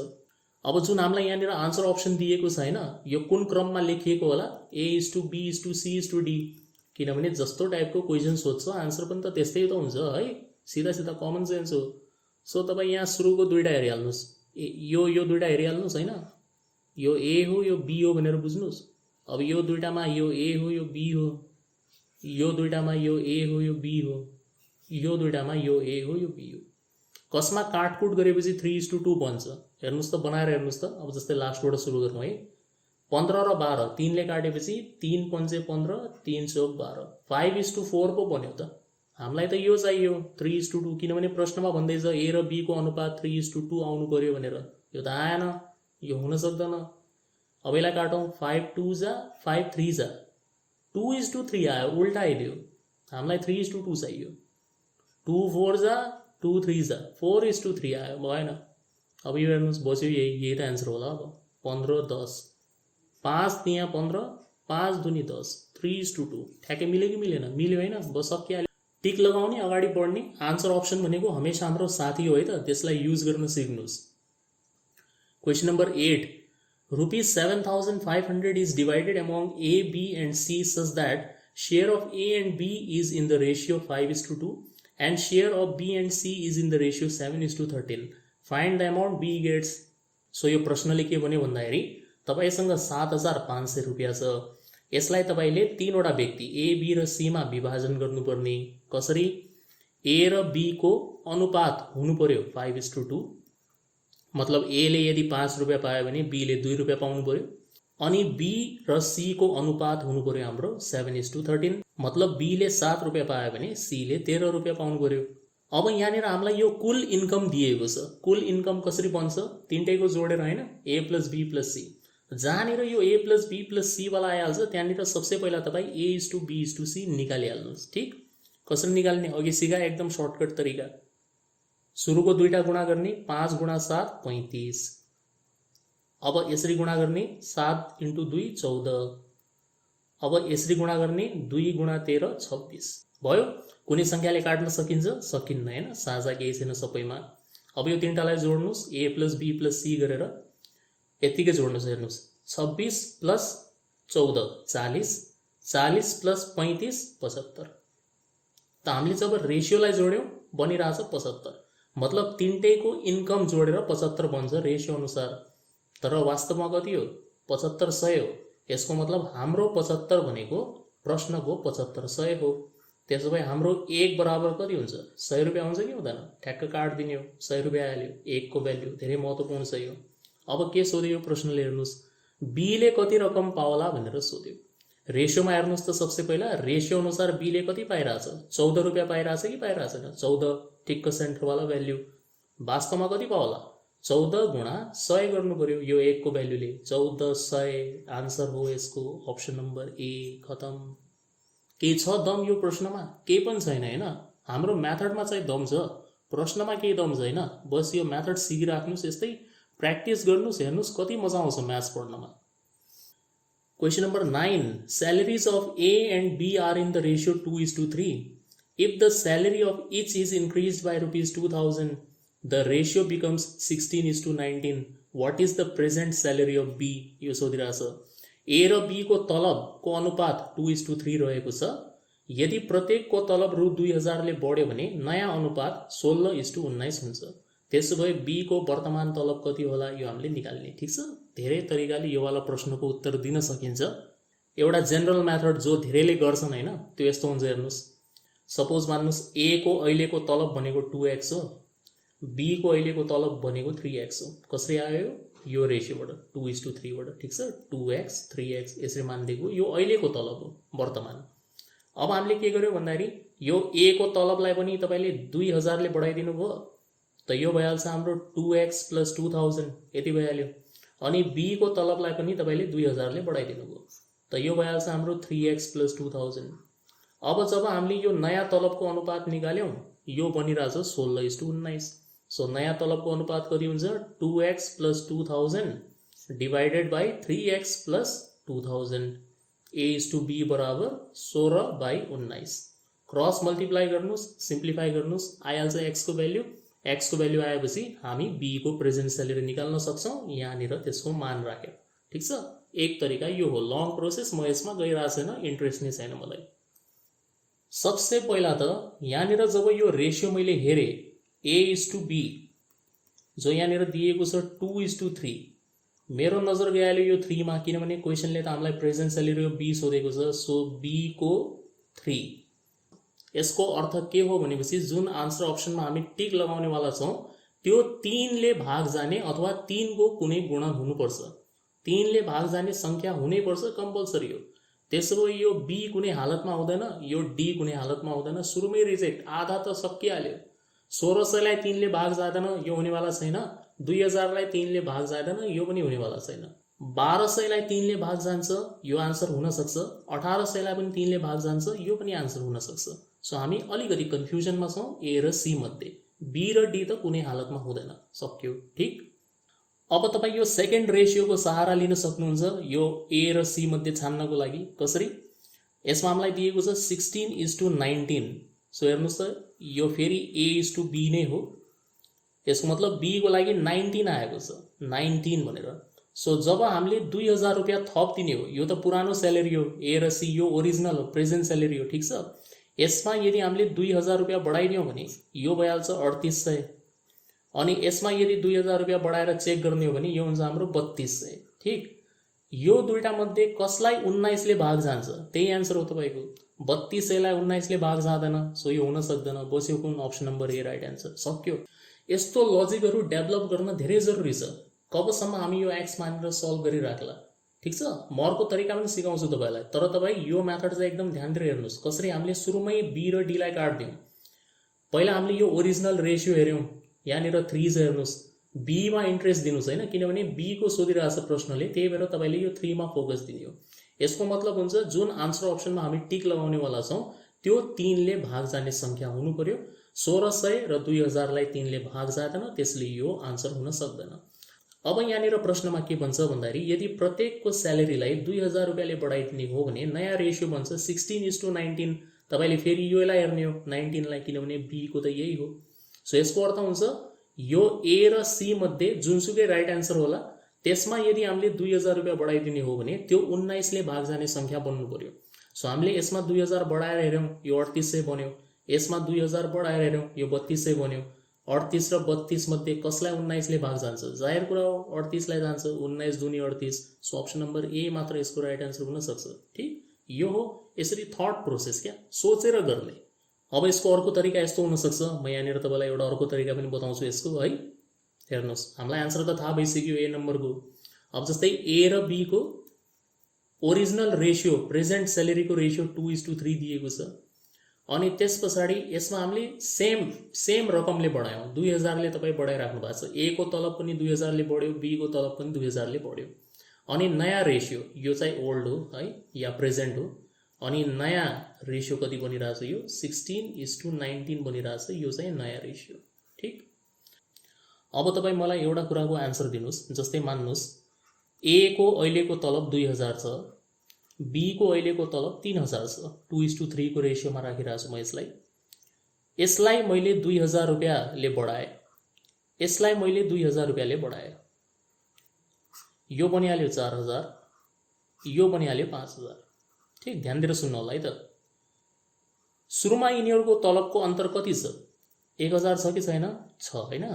अब जुन हामीलाई यहाँनिर आन्सर अप्सन दिएको छ हैन, यो कुन क्रममा लेखिएको होला? A:B:C:D। किनभने जस्तो टाइपको क्वेसन सोध्छ आन्सर पनि त त्यस्तै त हुन्छ है, सिधा सिधा कमन सेन्स हो। सो तपाईँ यहाँ सुरुको दुईटा हेरिहाल्नुहोस्, यो दुईटा हेरिहाल्नुहोस् हैन। यो ए हो, यो बी हो भनेर बुझ्नुहोस्। अब यो दुईटामा यो ए हो, यो बी हो, यो दुईटामा यो ए हो, यो बी हो, यो दुईटामा यो ए हो, यो बी हो। कसमा काटकुट गरेपछि 3:2 बन्छ? हेर्नुहोस् त, बनाएर हेर्नुहोस् त। अब जस्तै लास्टबाट सुरु गरौँ है। 15 र 12, 3 ले काटेपछि 3×5 = 15, 3×4 = 12, 5:4 पो बन्यो त। हामीलाई त यो चाहियो 3:2, किनभने प्रश्नमा भन्दैछ ए र बी को अनुपात 3:2 आउनु पर्यो भनेर। यो त आएन, यो हुन सक्दैन। अब यसलाई काटौँ, 5×2 = 5×3 = 2:3 आयो, उल्टा आइदियो। हामीलाई 3:2 चाहियो। 2×4 = 2×3 = 4:3 आयो, भएन। अब यो हेर्नुहोस्, बस्यो यही त आन्सर होला। अब 15:10, 5 त्यहाँ 15, 5 दुनी 10, 3:2। ठ्याक्कै मिल्यो कि मिलेन? मिल्यो हैन, बस सकिहाल्यो। टिक लगाउने, अगाडि बढ्ने। आन्सर अप्सन भनेको हमेसा हाम्रो साथी हो है त, त्यसलाई युज गर्न सिक्नुहोस्। Question number 8, ₹7,500 is divided among A, B and C such that share of A and B is in the ratio 5:2 and share of B and C is in the ratio 7:13. Find the amount B gets. So यो प्रश्नले के भन्यो भन्दाखेरि तपाईसँग 7,500 रुपियाँ छ। यसलाई तपाईले 3 वटा व्यक्ति ए, बी र सी मा विभाजन गर्नुपर्ने। कसरी? ए र बी को अनुपात हुनु पर्यो 5:2, मतलब ए ले यदि 5 रुपियाँ पायो भने बी ले 2 रुपियाँ पाउनु पर्यो। अनि बी र सी को अनुपात हुनु पर्यो हाम्रो 7:13, मतलब बी ले 7 रुपियाँ पायो भने सी ले 13 रुपियाँ पाउनु पर्यो। अब यहाँनिर हामीलाई यो कुल इन्कम दिएको छ। कुल इन्कम कसरी बन्छ? तीनटैको जोडेर हैन, ए प्लस बी प्लस सी। जहाँनिर यो ए प्लस बी प्लस सी वाला आइहाल्छ त्यहाँनिर सबसे पहिला तपाईँ A:B:C निकालिहाल्नुहोस्। ठिक, कसरी निकाल्ने अघि सिकाए, एकदम सर्टकट तरिका। सुरुको दुईटा गुणा गर्ने, 5 × 7 = 35। अब यसरी गुणा गर्ने, 7 × 2 = 14। अब यसरी गुणा गर्ने, 2 × 13 = 26। भयो। कुनै सङ्ख्याले काट्न सकिन्छ? सकिन्न हैन, साझा केही छैन सबैमा। अब यो तीनटालाई जोड्नुहोस्, A + B + C गरेर यतिकै जोड्नुहोस्। हेर्नुहोस्, 26 + 14 40, 40 + 35 75। त हामीले जब रेसियोलाई जोड्यौँ बनिरहेछ 75, मतलब तीनटैको इन्कम जोडेर 75 बन्छ रेसियो अनुसार। तर वास्तवमा कति हो? 75/100 हो। यसको मतलब हाम्रो 75 भनेको प्रश्नको 75/100 हो। त्यसो भए हाम्रो 1 बराबर कति हुन्छ? 100 रुपियाँ हुन्छ कि हुँदैन? ठ्याक्क काट्दिने हो, 100 रुपियाँ आइहाल्यो। 1 को भ्याल्यु धेरै महत्त्वपूर्ण छ यो। अब के सोध्यो यो प्रश्नले? हेर्नुहोस्, बी ले कति रकम पाउला भनेर सोध्यो। रेसियोमा हेर्नुहोस् त, सबसे पहिला रेसियो अनुसार बी ले कति पाइरहेछ? 14 रुपियाँ पाइरहेछ कि पाइरहेछैन? 14, ठिक्क सेन्टरवाला भ्याल्यु। वास्तवमा कति पाउला? 14 × 100 गर्नु पर्यो यो 1 को भ्याल्युले। 1400 आन्सर हो यसको, अप्सन नम्बर ए। खतम। केही छ दम यो प्रश्नमा? केही पनि छैन हैन। हाम्रो मेथडमा चाहिँ दम छ, प्रश्नमा केही दम छैन। बस यो मेथड सिकिराख्नुहोस्, यस्तै प्र्याक्टिस गर्नुहोस्, हेर्नुहोस् कति मजा आउँछ म्याथ्स पढ्नमा। Question number 9, salaries of A and B are in the ratio 2:3. If the salary of each is increased by ₹2,000, the ratio becomes 16:19. What is the present salary of B? यो सोधिरहेछ। ए र be को तलब को अनुपात 2:3 रहेको छ। यदि प्रत्येकको तलब रु 2000ले बढ्यो भने नयाँ अनुपात 16:19 हुन्छ। त्यसो भए बीको वर्तमान तलब कति होला यो हामीले निकाल्ने। ठिक छ, धेरै तरिकाले यो वाला प्रश्नको उत्तर दिन सकिन्छ। एउटा जेनरल मेथड जो धेरैले गर्छन् हैन, त्यो यस्तो हुन्छ। हेर्नुस्, सपोज मान्नुस् ए को अहिलेको तलब भनेको 2x हो, बी को अहिलेको तलब भनेको 3x हो। कसरी आयो यो रेशियोबाट 2:3 बाट। ठिक छ, 2x 3x यसरी मानिदिएको यो अहिलेको तलब हो वर्तमान। अब हामीले के गर्यो भन्दाखेरि यो ए को तलबलाई पनि तपाईले 2000ले बढाइदिनु भयो त यो भइहाल्छ हाम्रो 2x + 2000 यति भइहाल्यो। अनि बी को तलबलाई पनि तपाईले 2000ले बढाइदिनु भयो त यो भइहाल्छ हाम्रो 3x + 2000। अब जब हामीले यो नयाँ तलबको अनुपात निकाल्यौं यो बनिरहेछ 16:19। सो नयाँ तलबको अनुपात कति हुन्छ 2x + 2000 divided by 3x + 2000। A:B बराबर 16/19। क्रस मल्टिप्लाई गर्नुस्, सिम्प्लिफाई गर्नुस्, आइहाल्छ x को भ्याल्यु। x को भ्याल्यु आएपछि हामी b को प्रेजेन्ट स्यालेरी निकाल्न सक्छौं यहाँनिर त्यसको मान राखेर। ठिक छ, एक तरिका यो हो। लङ प्रोसेस, म यसमा गइरहेको छैन, इन्ट्रेस्ट नै छैन मलाई। सबसे पहिला त यहाँनिर जब यो रेशियो मैले हेरे A:B जो यहाँनिर दिएको छ 2:3, मेरो नजर गइहाल्यो यो 3 मा, किनभने क्वेशनले त हामीलाई प्रेजेन्ट स्यालेरी B सोधेको छ। सो B को 3। यसको अर्थ के हो भनेपछि जुन आन्सर अप्सनमा हामी टिक लगाउने वाला छौं त्यो 3 ले भाग जाने अथवा 3 को कुनै गुणन हुनुपर्छ। 3 ले भाग जाने संख्या हुनै पर्छ, कम्पल्सरी हो। त्यसो भए यो B कुनै हालतमा हुँदैन, यो D कुनै हालतमा हुँदैन, सुरुमै रिजेक्ट। आधा त सकिहाल्यो। 1600 लाई 3 ले भाग जाँदैन, यो हुनेवाला छैन। 2000 लाई 3 ले भाग जाँदैन, यो पनि हुनेवाला छैन। 1200 लाई 3 ले भाग जान्छ, यो आन्सर हुन सक्छ। 1800 लाई पनि 3 ले भाग जान्छ, यो पनि आन्सर हुन सक्छ। सो हामी अलिकति कन्फ्युजनमा छौं ए र सी मध्ये। बी र डी त कुनै हालतमा हुँदैन। सक्यो। ठीक, अब तपाईं यो सेकेन्ड रेशियोको सहारा लिन सक्नुहुन्छ यो ए र सी मध्ये छान्नको लागि। कसरी? यसमा हामीलाई दिएको छ 16:19। सो हेर्नुस् त यो फेरि A:B नै हो। यसको मतलब B को लागि 19 आएको छ, 19 भनेर। सो जब हामीले 2000 रुपैयाँ थप दिने हो, यो त पुरानो स्यालेरी हो, ए र सी यो ओरिजिनल हो, प्रेजेन्ट स्यालेरी हो। ठीक छ, यसमा यदि हामीले 2000 रुपैयाँ बढाइदियौं भने यो भइहाल्छ 3800। अनि यसमा यदि 2000 रुपैयाँ बढाएर चेक गर्ने हो भने यो हुन्छ हाम्रो 3200। ठीक, यो दुईटा मध्ये कसलाई 19 ले भाग जान्छ त्यही आन्सर हो तपाईको। 3200 लाई 19 ले भाग जाँदैन, सो यो हुन सक्दैन। बस्यो कुन? अप्सन नम्बर ए राइट आन्सर। सक्यो। यस्तो लजिकहरु डेभलप गर्न धेरै जरुरी छ। कबसम्म हामी यो एक्स मानेर सल्भ गरिराख्ला। ठीक छ, म अर्को तरिका पनि सिकाउँछु तपाईलाई, तर तपाई यो मेथड चाहिँ एकदम ध्यान दिएर हेर्नुस्। कसरी हामीले सुरुमै बी र डी लाई काट्दियौ। पहिला हामीले यो ओरिजिनल रेशियो हेर्यौं, यहाँनिर 3 छ हेर्नुस्। बी मा इन्ट्रेस्ट दिनुस् हैन, किनभने बी को सोधिरहेछ प्रश्नले, त्यही भएर तपाईले यो 3 मा फोकस दिने हो। यसको मतलब हुन्छ जुन आन्सर अप्सनमा हामी टिक लगाउने वाला छौं त्यो 3 ले भाग जाने संख्या हुनु पर्यो। 1600 र 2000 लाई 3 ले भाग जाँदैन, त्यसले यो आन्सर हुन सक्दैन। अब यहाँनिर प्रश्नमा के भन्छ भन्दाखेरि यदि प्रत्येकको स्यालेरीलाई 2000 रुपैयाँले बढाइदिने हो भने नयाँ रेशियो भन्छ 16:19। तपाईले फेरि योलाई हेर्ने हो 19 लाई, किनभने बी को त यही हो। सो यसको अर्थ हुन्छ यो ए र सी मध्ये जुनसुकै राइट आन्सर होला त्यसमा यदि हामीले 2000 रुपैयाँ बढाइदिने हो भने त्यो 19 ले भाग जाने संख्या बन्नु पर्यो। सो हामीले यसमा 2000 बढाएर हेर्यौं यो 3800 बन्यो, यसमा 2000 बढाएर हेर्यौं यो 3200 बन्यो। 38 र 32 मध्ये कसलाई 19 ले भाग जान्छ? जाहेर कुरा हो 38 लाई जान्छ। 19 दूनी 38। सो अप्सन नम्बर ए मात्र यसको राइट आन्सर हुन सक्छ। ठीक, यो हो यसरी थट प्रोसेस, क्या सोचेर गर्ने। अब यसको अर्को तरिका यस्तो हुन सक्छ, म यहाँनिर तपाईलाई एउटा अर्को तरिका पनि बताउँछु यसको है। हेर्नुस्, हामीलाई आन्सर त थाहा भइसक्यो ए नम्बरको। अब जस्तै ए र बी को ओरिजिनल रेशियो, प्रेजेन्ट स्यालेरीको रेशियो 2:3 दिएको छ। अनि त्यसपछाडी यसमा हामीले सेम रकमले बढायौं। 2000 ले तपाई बढाइराख्नु भएको छ। ए को तलब पनि 2000 ले बढ्यो, बी को तलब पनि 2000 ले बढ्यो। अनि नयाँ रेशियो यो चाहिँ ओल्ड हो है या प्रेजेन्ट हो। अनि नयाँ रेशियो कति बनिरहेछ? यो 16:19 बनिरहेछ। यो चाहिँ नयाँ रेशियो। ठीक, अब तपाई मलाई एउटा कुराको आन्सर दिनुस्। जस्तै मान्नुस् ए को अहिलेको तलब 2000 छ, बी को अहिलेको तलब 3000 छ। 2:3 को रेशियोमा राखिरहेको छु म यसलाई। यसलाई मैले 2000 रुपैयाँले बढाए, यसलाई मैले 2000 रुपैयाँले बढाए। यो बनिहाल्यो 4000, यो बनिहाल्यो 5000। ठीक, ध्यान दिएर सुन्नु होला है त। सुरुमा यिनीहरूको तलबको अन्तर कति छ? 1000 छ कि छैन? छ हैन।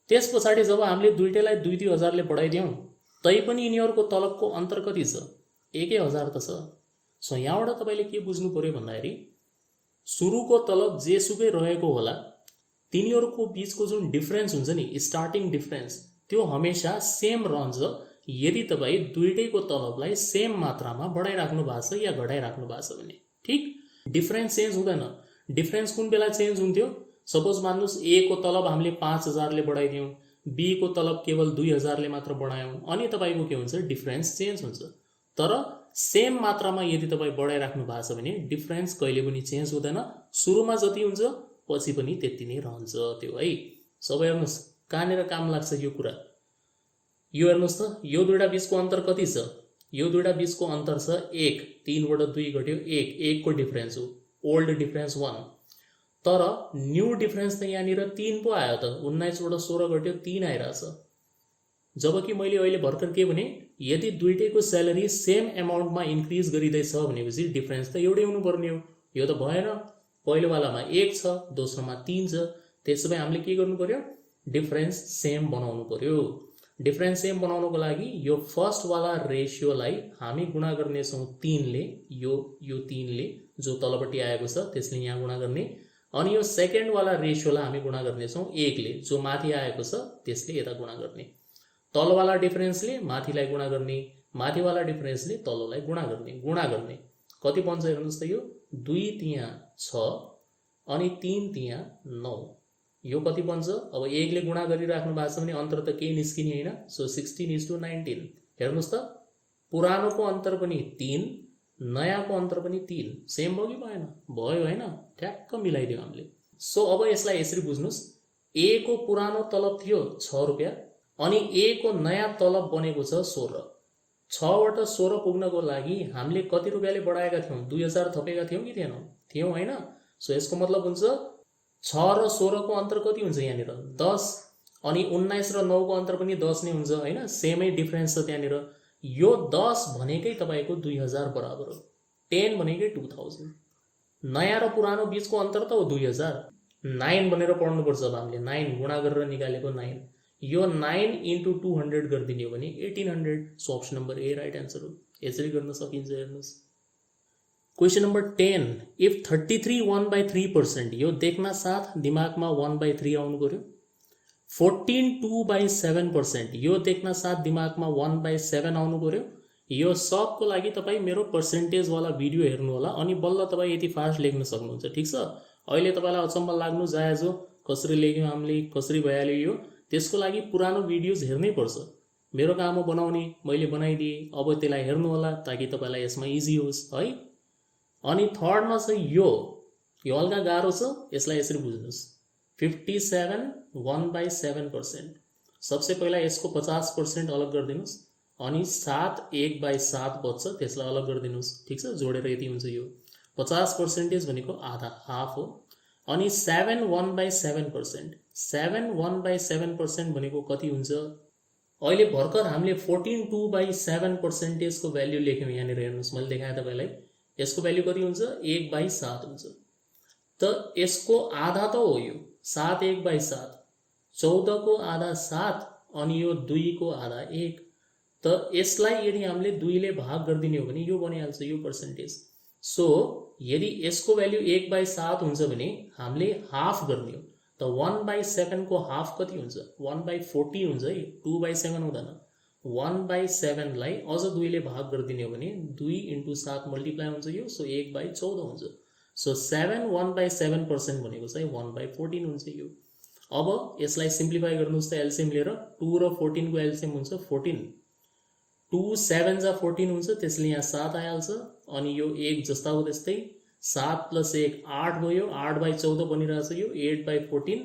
त्यस पछाडि जब हामीले दुईटैलाई 2-2 ले बढाइदियौँ तैपनि यिनीहरूको तलबको अन्तर कति छ? 1000 त छ। सो यहाँबाट तपाईँले के बुझ्नु पर्यो भन्दाखेरि सुरुको तलब जेसुकै रहेको होला तिनीहरूको बीचको जुन डिफरेन्स हुन्छ नि, स्टार्टिङ डिफरेन्स, त्यो हमेशा सेम रहन्छ यदि तपाईँ दुईटैको तलबलाई सेम मात्रामा बढाइराख्नु भएको छ या घटाइराख्नु भएको छ भने। ठिक, डिफरेन्स चेन्ज हुँदैन। डिफरेन्स कुन बेला चेन्ज हुन्थ्यो? सपोज मान्नुहोस् ए को तलब हामीले 5000 ले बढाइदियौँ, बी को तलब केवल 2000 ले मात्र बढायौँ, अनि तपाईँको के हुन्छ? डिफरेन्स चेन्ज हुन्छ। तर सेम मात्रामा यदि तपाईँ बढाइराख्नु भएको छ भने डिफरेन्स कहिले पनि चेन्ज हुँदैन। सुरुमा जति हुन्छ पछि पनि त्यति नै रहन्छ त्यो है। सब हेर्नुहोस् कहाँनिर काम लाग्छ यो कुरा। यो हेर्नुहोस् त, यो दुईटा बीचको अन्तर कति छ? यो दुईटा बीचको अन्तर छ 1। 3 बाट 2 घट्यो 1, 1 को डिफरेन्स हो। Old difference 1। तर न्यू डिफरेन्स त यहाँनिर 3 पो आयो त। 19 बाट 16 घट्यो 3 आइरहेछ। जबकि मैले अहिले भर्खर के भने, यदि दुईटैको स्यालेरी सेम एमाउन्टमा इन्क्रिज गरिँदैछ भनेपछि डिफरेन्स त एउटै हुनुपर्ने हो। यो त भएन। पहिलोवालामा 1 छ, दोस्रोमा 3 छ। त्यसो भए हामीले के गर्नु पर्यो? डिफरेन्स सेम बनाउनु पर्यो। डिफरेन्स सेम बनाउनको लागि यो फर्स्टवाला रेसियोलाई हामी गुणा गर्नेछौँ 3 ले, यो 3 ले जो तलपट्टि आएको छ त्यसले यहाँ गुणा गर्ने, अनि यो सेकेन्डवाला रेसियोलाई हामी गुणा गर्नेछौँ 1 ले जो माथि आएको छ त्यसले यता गुणा गर्ने। तलवाला डिफरेन्सले माथिलाई गुणा गर्ने, माथिवाला डिफरेन्सले तल्लोलाई गुणा गर्ने। कति बन्छ हेर्नुहोस् त, यो 2 त्यहाँ 6 अनि 3 त्यहाँ 9। यो कति बन्छ? अब 1 ले गुणा गरिराख्नु भएको छ भने अन्तर त केही निस्किने होइन। सो 16:19। हेर्नुहोस् त, पुरानोको अन्तर पनि 3, नयाँको अन्तर पनि 3। सेम भयो कि भएन? भयो होइन? ठ्याक्क मिलाइदियो हामीले। सो अब यसलाई यसरी बुझ्नुहोस्, ए को पुरानो तलब थियो 6 रुपियाँ अनि ए को नयाँ तलब बनेको छ 16। 6 बाट 16 पुग्नको लागि हामीले कति रुपियाँले बढाएका थियौँ? 2000 थपेका थियौँ कि थिएनौँ? थियौँ होइन? सो यसको मतलब हुन्छ 6 र 16 को अन्तर कति हुन्छ यहाँनिर? 10। अनि 19 र 9 को अन्तर पनि 10 नै हुन्छ होइन? सेमै डिफरेन्स छ त्यहाँनिर। यो 10 भनेकै तपाईँको 2000 बराबर हो। 10 भनेकै 2000। नयाँ र पुरानो बीचको अन्तर त हो 2000। 9 भनेर पढ्नुपर्छ। अब हामीले 9 गुणा गरेर निकालेको 9। यो 9 × 200 गरिदिने हो भने 1800। सो अप्सन नम्बर ए राइट एन्सर हो। यसरी गर्न सकिन्छ। हेर्नुहोस् क्वेसन नम्बर 10। इफ 33 1/3%, यो देख्न साथ दिमागमा 1/3 आउनु पर्यो। 14 2/7%, यो देख्न साथ दिमागमा 1/7 आउनु पर्यो। यो सबको लागि तपाईँ मेरो पर्सेन्टेजवाला भिडियो हेर्नु होला अनि बल्ल तपाईँ यति फास्ट लेख्न सक्नुहुन्छ। ठिक छ? अहिले तपाईँलाई अचम्म लाग्नु जायज हो, कसरी लेख्यौँ हामीले, कसरी भइहाल्यो यो। त्यसको लागि पुरानो भिडियोज हेर्नै पर्छ। मेरो काम हो बनाउने, मैले बनाइदिएँ। अब त्यसलाई हेर्नु होला ताकि तपाईँलाई यसमा इजी होस् है। अनि थर्डमा चाहिँ यो हल्का गाह्रो छ, यसलाई यसरी बुझ्नुहोस्। 57 1/7%। सबसे पहिला यसको 50% अलग गरिदिनुहोस् अनि 7 1/7 बच्छ, त्यसलाई अलग गरिदिनुहोस्। ठिक छ? जोडेर यति हुन्छ। यो 50% भनेको आधा, हाफ हो। अनि 7 1/7%। 7 1/7% भनेको कति हुन्छ? अहिले भर्खर हामीले 14 2/7% को भ्याल्यु लेख्यौँ। यहाँनिर हेर्नुहोस्, मैले देखाएँ तपाईँलाई। यसको भ्याल्यु कति हुन्छ? 1/7 हुन्छ। त यसको आधा त हो यो 7 1/7। 14 को आधा 7 अनि यो 2 को आधा 1। त यसलाई यदि हामीले 2 ले भाग गरिदिने हो भने यो बनिहाल्छ, यो पर्सेन्टेज। सो यदि यसको भ्याल्यु 1/7 हुन्छ भने हामीले हाफ गर्ने हो। त 1/7 को हाफ कति हुन्छ? 1/40 हुन्छ है। 2/7 हुँदैन। 1/7 लाई अझ 2 ले भाग गरिदिने हो भने 2 × 7 मल्टिप्लाई हुन्छ यो। सो 1/14 हुन्छ। सो 7 1/7% भनेको चाहिँ 1/14 हुन्छ यो। अब यसलाई सिम्प्लिफाई गर्नुहोस् त एलसिएम लिएर। 2 र 14 को एलसिएम हुन्छ 14। 2 7 जा 14 हुन्छ, त्यसले यहाँ 7 आइहाल्छ। अनि यो 1 जस्ता हो त्यस्तै। 7 + 1 8 भयो। 8/14 बनिरहेछ यो। 8/14।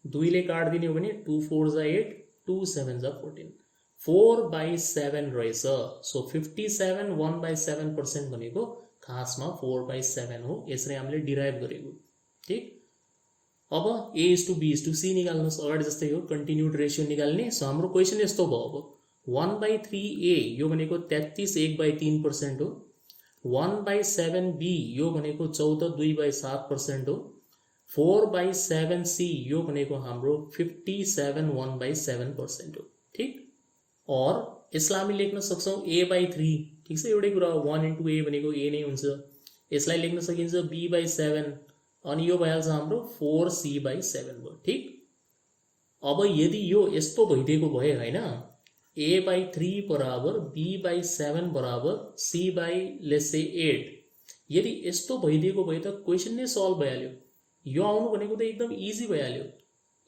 2 ले काट्दिने हो भने 2 4 जा 8, 2 7 जा 14। 4/7 रहेछ। सो 57 1/7% भनेको खासमा 4/7 हो। यसरी हामीले डिराइभ गरेको। ठिक? अब A:B:C निकाल्नुहोस्। अगाडि जस्तै हो, कन्टिन्युड रेसियो निकाल्ने। सो हाम्रो क्वेसन यस्तो भयो। अब 1/3A यो भनेको 33 1/3% हो। 1/7b यो भनेको 14/2/7% हो। 4/7c यो भनेको हाम्रो 57 1/7% हो। ठीक, और यसलाई हामी लेख्न सक्छौँ a/3। ठिक छ, एउटै कुरा हो, 1 × a भनेको a नै हुन्छ। यसलाई लेख्न सकिन्छ b/7 अनि यो भइहाल्छ हाम्रो 4c/7 भयो। ठिक, अब यदि यो यस्तो भइदिएको भए होइन, a/3 बराबर b/7 बराबर c/8, यदि यस्तो भइदिएको भए त क्वेसन नै सल्भ भइहाल्यो। यो आउनु भनेको त एकदम इजी भइहाल्यो।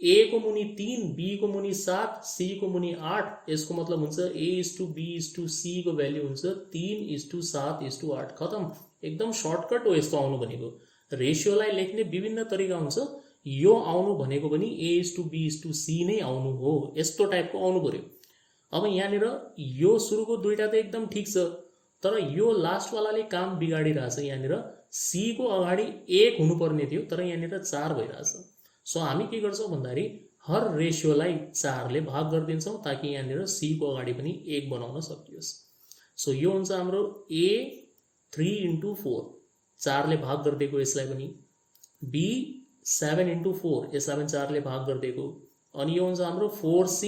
a को मुनि 3, b को मुनि 7, c को मुनि 8, यसको मतलब हुन्छ a/b/c को भ्याल्यु हुन्छ 3/7/8। खतम, एकदम सर्टकट हो यस्तो आउनु भनेको। रेसियोलाई लेख्ने विभिन्न तरिका हुन्छ, यो आउनु भनेको पनि a/b/c नै आउनु हो, यस्तो टाइपको आउनु पर्यो। अब यहाँनिर यो सुरुको दुईटा त एकदम ठिक छ, तर यो लास्टवालाले काम बिगाडिरहेछ। यहाँनिर c को अगाडि 1 हुनुपर्ने थियो, तर यहाँनिर 4 भइरहेछ। सो हामी के गर्छौँ भन्दाखेरि हर रेसियोलाई 4 ले भाग गरिदिन्छौँ ताकि यहाँनिर c को अगाडि पनि 1 बनाउन सकियोस्। सो यो हुन्छ हाम्रो a 3 × 4, 4 ले भाग गरिदिएको यसलाई पनि, b 7 × 4, यसलाई पनि 4 ले भाग गरिदिएको, अनि यो हुन्छ हाम्रो 4c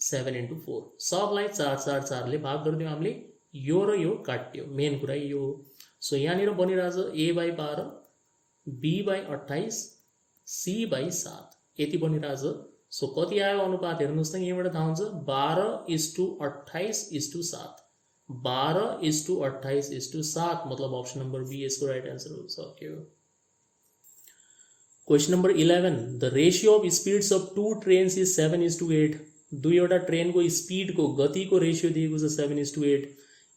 7 × 4, सबलाई 4 ले भाग गरिदियो हामीले। यो र यो काट्यो, मेन कुरा यो हो। सो यहाँनिर बनिरहेछ a/12, b/28, c/7, यति बनिरहेछ। सो कति आयो अनुपात हेर्नुहोस् त, यहाँबाट थाहा हुन्छ 12:28:7, 12:28:7, मतलब अप्सन नम्बर बी यसको राइट आन्सर हो। सक्यो। Question number 11, the ratio of speeds of 2 trains is 7:8। दुईवटा ट्रेनको स्पिडको गतिको रेसियो दिएको छ 7:8।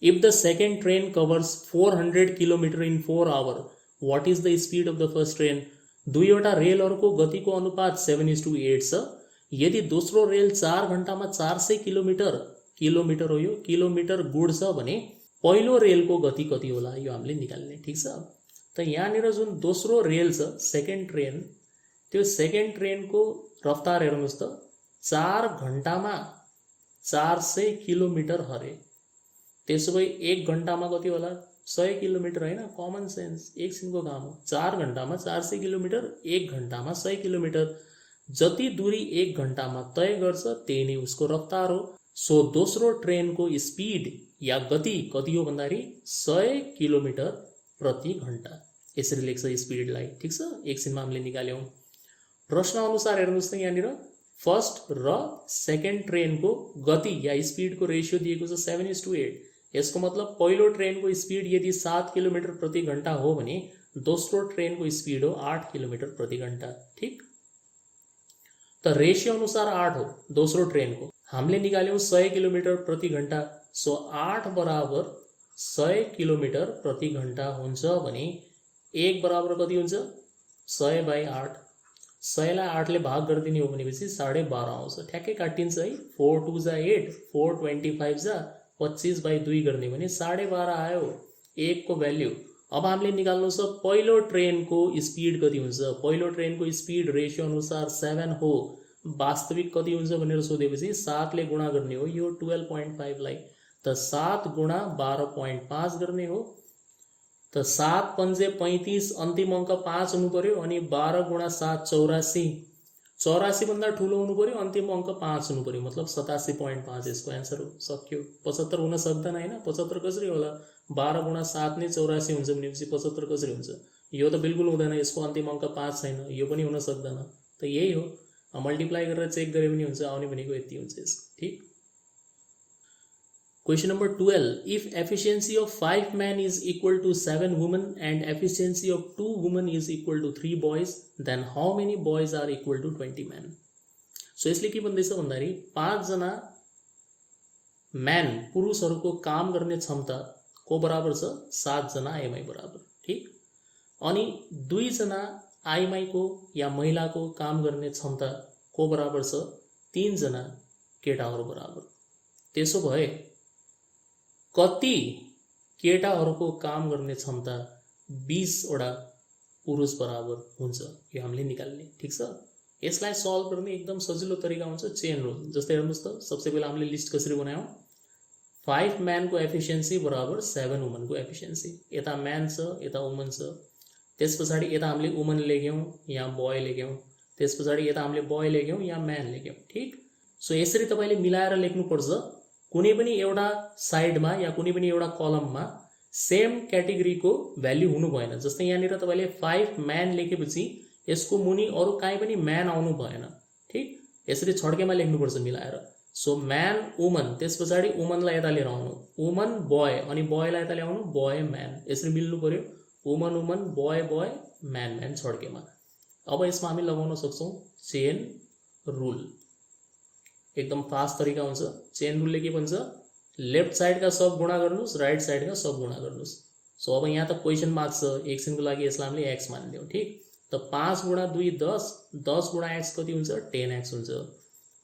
If the second train covers 400 kilometre in 4 hour, what is the speed of the first train? दुईवटा रेलहरूको गतिको अनुपात 7:8 छ। यदि दोस्रो रेल 4 घण्टामा 400 किलोमिटर हो, यो किलोमिटर गुड्छ भने पहिलो रेलको गति कति होला, यो हामीले निकाल्ने। ठिक छ, त यहाँनिर जुन दोस्रो रेल छ सेकेन्ड ट्रेन, त्यो सेकेन्ड ट्रेनको रफ्तार हेर्नुहोस् त, 4 घण्टामा 400 किलोमिटर हरे। त्यसो भए 1 घण्टामा कति होला? 100 किलोमिटर होइन, कमन सेन्स, एकछिनको काम हो। 4 घण्टामा 400 किलोमिटर, 1 घण्टामा 100 किलोमिटर। जति दूरी 1 घण्टामा तय गर्छ त्यही नै उसको रफ्तार हो। सो दोस्रो ट्रेनको स्पिड या गति कति हो भन्दाखेरि 100 किलोमिटर प्रति घण्टा, यसरी लेख्छ स्पिडलाई। ठिक छ, एकछिनमा हामीले निकाल्यौँ। प्रश्न अनुसार हेर्नुहोस् त, यहाँनिर फर्स्ट र सेकेन्ड ट्रेनको गति या स्पिडको रेसियो दिएको छ 7:8। यसको मतलब पहिलो ट्रेनको स्पिड यदि 7 किलोमिटर प्रति घण्टा हो भने दोस्रो ट्रेनको स्पिड हो 8 किलोमिटर प्रति घण्टा। ठिक, त रेसियो अनुसार 8 हो दोस्रो ट्रेनको। हामीले निकाल्यौँ 100 किलोमिटर प्रति घण्टा। सो 8 बराबर 100 किलोमिटर प्रति घण्टा हुन्छ भने 1 बराबर कति हुन्छ? 100/8। 100लाई 8 ले भाग गरिदिने हो भनेपछि 12.5 आउँछ। ठ्याक्कै काटिन्छ है, 4 2 जा 8, 4 25 जा 25/2 गर्ने भने 12.5 आयो 1 को भ्याल्यु। अब हामीले निकाल्नु छ पहिलो ट्रेनको स्पिड कति हुन्छ। पहिलो ट्रेनको स्पिड रेसियो अनुसार 7 हो, वास्तविक कति हुन्छ भनेर सोधेपछि 7 ले गुणा गर्ने हो यो 12.5 लाई, त 7 गुणा 12.5 गर्ने हो। त 7 पंजे 35, अन्तिम अङ्क 5 हुनु पर्यो, अनि 12 गुणा 7 84, 84 भन्दा ठुलो हुनु पर्यो, अन्तिम अङ्क 5 हुनु पर्यो, मतलब 87.5 यसको एन्सर हो। सक्यो। 75 हुन सक्दैन होइन, 75 कसरी होला? 12 गुणा 7 नै 84 हुन्छ भनेपछि 75 कसरी हुन्छ? यो त बिल्कुल हुँदैन, यसको अन्तिम अङ्क 5 छैन, यो पनि हुन सक्दैन। त यही हो, मल्टिप्लाई गरेर चेक गरे पनि हुन्छ, आउने भनेको यति हुन्छ यसको। ठिक। Question number 12. If efficiency of 5 men is equal to 7 women and efficiency of 2 women is equal to 3 boys, then how many boys are equal to 20 men? So यसले के भन्दैछ भन्दाखेरि 5 जना म्यान पुरुषहरूको काम गर्ने क्षमता को बराबर छ? 7 जना आइएमआई बराबर। ठिक, अनि 2 जना आइएमआई को या महिलाको काम गर्ने क्षमता को बराबर छ? 3 जना केटाहरू बराबर। त्यसो भए कति केटाहरूको काम गर्ने क्षमता 20 वटा पुरुष बराबर हुन्छ, यो हामीले निकाल्ने। ठिक छ, यसलाई सल्भ गर्ने एकदम सजिलो तरिका हुन्छ चेन रुल। जस्तै हेर्नुहोस् त, सबसे पहिला हामीले लिस्ट कसरी बनायौँ? 5 म्यानको एफिसियन्सी बराबर 7 वुमनको एफिसियन्सी। यता म्यान छ यता वुमन छ, त्यस पछाडि यता हामीले वुमन लेख्यौँ यहाँ बोय लेख्यौँ, त्यस पछाडि यता हामीले बोय लेख्यौँ यहाँ म्यान लेख्यौँ। ठिक, सो यसरी तपाईँले मिलाएर लेख्नुपर्छ। कुनै पनि एउटा साइडमा या कुनै पनि एउटा कलममा सेम क्याटेगोरीको भ्याल्यु हुनु भएन। जस्तै यहाँनिर तपाईँले 5 म्यान लेखेपछि यसको मुनि अरू काहीँ पनि म्यान आउनु भएन। ठिक, यसरी छड्केमा लेख्नुपर्छ मिलाएर। सो म्यान वुमन, त्यस पछाडि वुमनलाई यता लिएर आउनु, वुमन बोय, अनि बोयलाई यता ल्याउनु बोय म्यान, यसरी मिल्नु पर्यो। Woman woman boy boy man man छड्केमा। अब यसमा हामी लगाउन सक्छौँ चेन रुल। एकदम फास्ट तरिका हुन्छ। चेन रुलले के भन्छ, लेफ्ट साइडका सब गुणा गर्नुहोस्, राइट साइडका सब गुणा गर्नुहोस्। सो अब यहाँ त क्वेसन मार्क छ, एकछिनको लागि यसलाई हामीले एक्स मानिदियौँ। ठिक, त 5 गुणा 2 10, 10 गुणा एक्स कति हुन्छ 10x हुन्छ।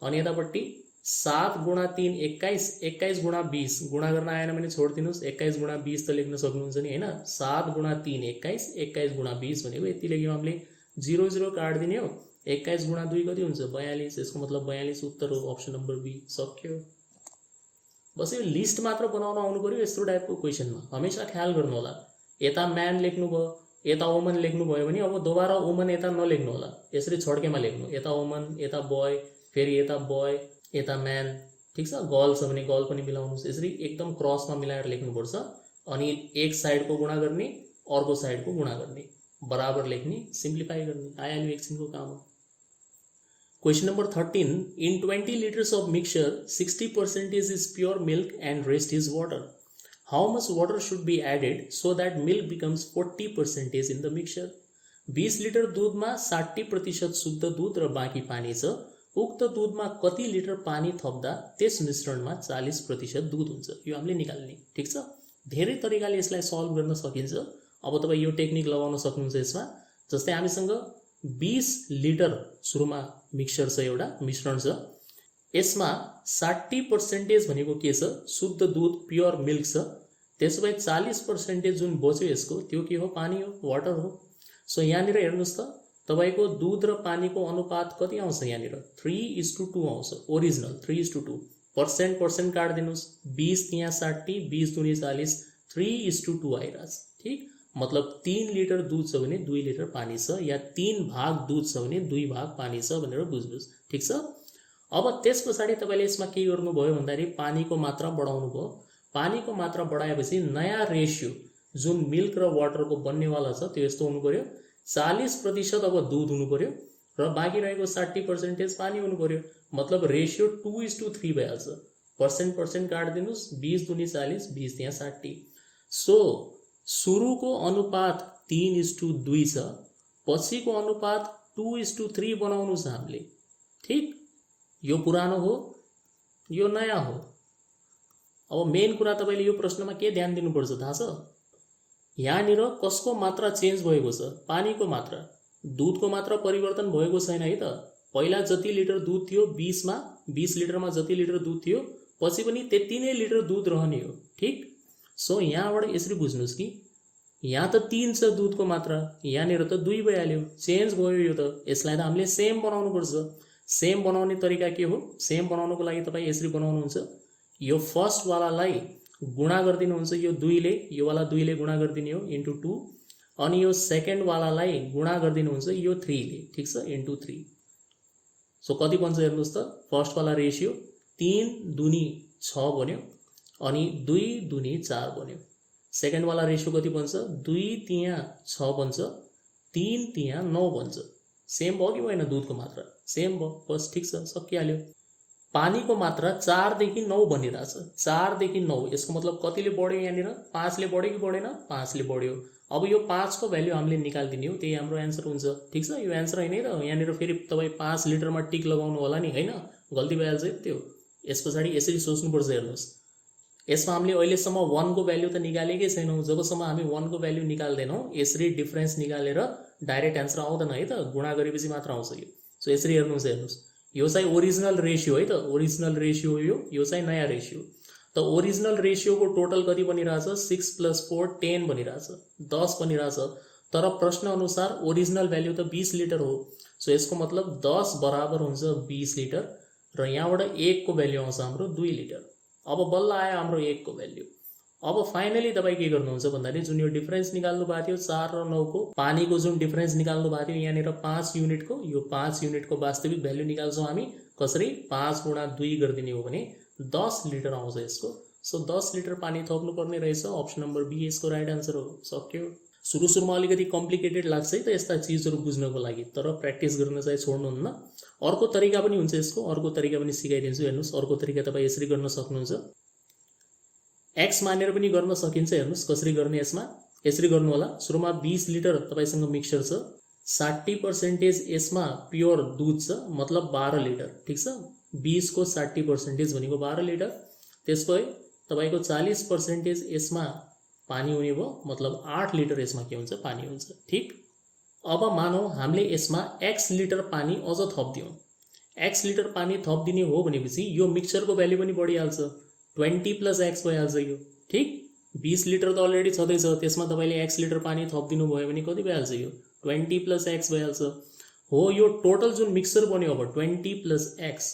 अनि यतापट्टि 7 गुणा 3 21, 21 गुणा 20 गुणा गर्न आएन भने छोडिदिनुहोस्, 21 गुणा 20 त लेख्न सक्नुहुन्छ नि होइन। 7 गुणा 3 21, 21 गुणा 20 भनेको यति लेख्यौँ हामीले। 0 0 काटिदिने हो, 21 गुणा 2 कति हुन्छ 42, यसको मतलब 42 उत्तर हो, अप्सन नम्बर बी। सक्यो। बस यो लिस्ट मात्र बनाउन आउनु पर्यो यस्तो टाइपको क्वेसनमा। हमेसा ख्याल गर्नु होला, यता म्यान लेख्नुभयो यता वुमन लेख्नुभयो भने अब दोबारा वुमन यता नलेख्नु होला, यसरी छड्केमा लेख्नु, यता वुमन यता बोय, फेरि यता बोय यता म्यान। ठिक छ, गर्ल छ भने गर्ल पनि मिलाउनुहोस्, यसरी एकदम क्रसमा मिलाएर लेख्नुपर्छ। अनि एक साइडको गुणा गर्ने अर्को साइडको गुणा गर्ने, बराबर लेख्ने, सिम्प्लिफाई गर्ने, आइहाल्यो एकछिनको काम हो। Question number 13, in 20 liters of mixture 60% is pure milk and rest is water. How much water should be added so that milk becomes 40% in the mixture? 20 litre दूधमा 60% शुद्ध दूध र बाँकी पानी छ। उक्त दूधमा कति लिटर पानी थप्दा त्यस मिश्रणमा 40% दूध हुन्छ, यो हामीले निकाल्ने। ठिक छ, धेरै तरिकाले यसलाई सल्भ गर्न सकिन्छ। अब तपाईँ यो टेक्निक लगाउन सक्नुहुन्छ यसमा। जस्तै हामीसँग 20 लिटर सुरुमा मिक्सचर छ, एउटा मिश्रण छ, यसमा 60% भनेको के छ, शुद्ध दूध प्योर मिल्क छ। त्यसो भए 40% जुन बच्यो यसको त्यो के हो, पानी हो, वाटर हो। सो यहाँनिर हेर्नुहोस् त, तपाईको दूध र पानीको अनुपात कति आउँछ, यहाँनिर 3:2 आउँछ, ओरिजिनल 3:2। पर्सेन्ट काटिदिनुहोस्, 20 यहाँ 60, 20 दूनी 40, 3:2 आइरहेछ। ठिक, मतलब 3 लिटर दूध छ भने 2 लिटर पानी छ, या 3 भाग दूध छ भने 2 भाग पानी छ भनेर बुझ्नुहोस्। ठिक छ, अब त्यस पछाडि तपाईँले यसमा के गर्नुभयो भन्दाखेरि पानीको मात्रा बढाउनु भयो। पानीको मात्रा बढाएपछि नयाँ रेसियो जुन मिल्क र वाटरको बन्नेवाला छ त्यो यस्तो हुनु पर्यो, 40% अब दूध हुनु पर्यो र बाँकी रहेको 60% पानी हुनु पर्यो। मतलब रेसियो 2:3 भइहाल्छ। पर्सेन्ट काटिदिनुहोस्, 20 दूनी 40, 20 यहाँ 60। सो सुरुको अनुपात 3:2 छ, पछिको अनुपात 2:3 बनाउनु छ हामीले। ठिक, यो पुरानो हो यो नयाँ हो। अब मेन कुरा तपाईँले यो प्रश्नमा के ध्यान दिनुपर्छ थाहा छ, यहाँनिर कसको मात्रा चेन्ज भएको छ, पानीको मात्रा। दूधको मात्रा परिवर्तन भएको छैन है त। पहिला जति लिटर दूध थियो 20 लिटरमा जति लिटर दूध थियो पछि पनि त्यति नै लिटर दूध रहने हो। ठिक, सो यहाँबाट यसरी बुझ्नुहोस् कि यहाँ त 3 छ दूधको मात्रा, यहाँनिर त 2 भइहाल्यो, चेन्ज भयो यो त। यसलाई त हामीले सेम बनाउनु पर्छ। सेम बनाउने तरिका के हो, सेम बनाउनको लागि तपाईँ यसरी बनाउनुहुन्छ, यो फर्स्ट वालालाई गुणा गरिदिनुहुन्छ यो 2 ले, यो वाला 2 ले गुणा गरिदिने हो इन्टु 2, अनि यो सेकेन्ड वालालाई गुणा गरिदिनुहुन्छ यो 3 ले। ठिक छ, इन्टु 3। सो कति बन्छ हेर्नुहोस् त, फर्स्ट वाला रेसियो 3 दूनी 6 बन्यो, अनि 2 दूनी 4 बन्यो। सेकेन्ड वाला रेसियो कति बन्छ, 2 तिया 6 बन्छ, 3 तिया 9 बन्छ। सेम भयो कि भएन, दूधको मात्रा सेम भयो, बस ठिक छ, सकिहाल्यो। पानीको मात्रा 4 देखि 9 बनिरहेछ, 4 देखि 9, यसको मतलब कतिले बढ्यो, यहाँनिर 5 ले बढ्यो कि बढेन, 5 ले बढ्यो। अब यो 5 को भ्याल्यु हामीले निकाल्दिने हो, त्यही हाम्रो एन्सर हुन्छ। ठिक छ, यो एन्सर होइन त, यहाँनिर फेरि तपाईँ 5 लिटरमा टिक लगाउनु होला नि, होइन, गल्ती भइहाल्छ त्यो। यस पछाडि यसरी सोच्नुपर्छ। हेर्नुहोस्, यसमा हामीले अहिलेसम्म 1 को भ्याल्यु त निकालेकै छैनौँ। जबसम्म हामी 1 को भ्याल्यु निकाल्दैनौँ यसरी डिफरेन्स निकालेर डाइरेक्ट एन्सर आउँदैन है त, गुणा गरेपछि मात्र आउँछ यो। सो यसरी हेर्नुहोस्, यो चाहिँ ओरिजिनल रेसियो है त, ओरिजिनल रेसियो हो यो चाहिँ नयाँ रेसियो। त ओरिजिनल रेसियोको टोटल कति बनिरहेछ, 6 + 4 10 बनिरहेछ, 10 बनिरहेछ। तर प्रश्न अनुसार ओरिजिनल भ्याल्यु त 20 लिटर हो। सो यसको मतलब 10 बराबर हुन्छ 20 लिटर, र यहाँबाट 1 को भ्याल्यु आउँछ हाम्रो 2 लिटर। अब बल्ल आयो हाम्रो 1 को भ्याल्यु। अब फाइनली तपाईँ के गर्नुहुन्छ भन्दाखेरि जुन यो डिफरेन्स निकाल्नु भएको थियो 4 र 9 को, पानीको जुन डिफरेन्स निकाल्नु भएको थियो यहाँनिर 5 युनिटको, यो 5 युनिटको वास्तविक भ्याल्यु निकाल्छौँ हामी कसरी, 5 गुणा 2 गरिदिने हो भने 10 लिटर आउँछ यसको। सो 10 लिटर पानी थप्नुपर्ने रहेछ। अप्सन नम्बर बी यसको राइट आन्सर हो। सक्यो। सुरुमा अलिकति कम्प्लिकेटेड लाग्छ है त यस्ता चिजहरू बुझ्नको लागि, तर प्र्याक्टिस गर्न चाहिँ छोड्नुहुन्न। अर्को तरिका पनि हुन्छ यसको, अर्को तरिका पनि सिकाइदिन्छु। हेर्नुहोस्, अर्को तरिका तपाईँ यसरी गर्न सक्नुहुन्छ। एक्स मानेर पनि गर्न सकिन्छ। हेर्नुहोस् कसरी गर्ने यसमा, यसरी गर्नु होला। सुरुमा 20 लिटर तपाईँसँग मिक्सचर छ, 60% यसमा प्योर दुध छ, मतलब 12 लिटर। ठिक छ, 20 को 60% भनेको 12 लिटर। त्यसपछि तपाईँको 40% यसमा पानी हुने भयो, मतलब 8 लिटर यसमा के हुन्छ, पानी हुन्छ। ठिक। अब मानौँ हामीले यसमा x लिटर पानी अझ थपिदियौँ। x लिटर पानी थपिदिने हो भनेपछि यो मिक्सचरको भ्याल्यु पनि बढिहाल्छ, 20 + x भइहाल्छ यो। ठिक। 20 लिटर त अलरेडी छँदैछ, त्यसमा तपाईँले x लिटर पानी थपिदिनु भयो भने कति भइहाल्छ यो, 20 + x भइहाल्छ। हो, यो टोटल जुन मिक्सचर बन्यो अब 20 + x,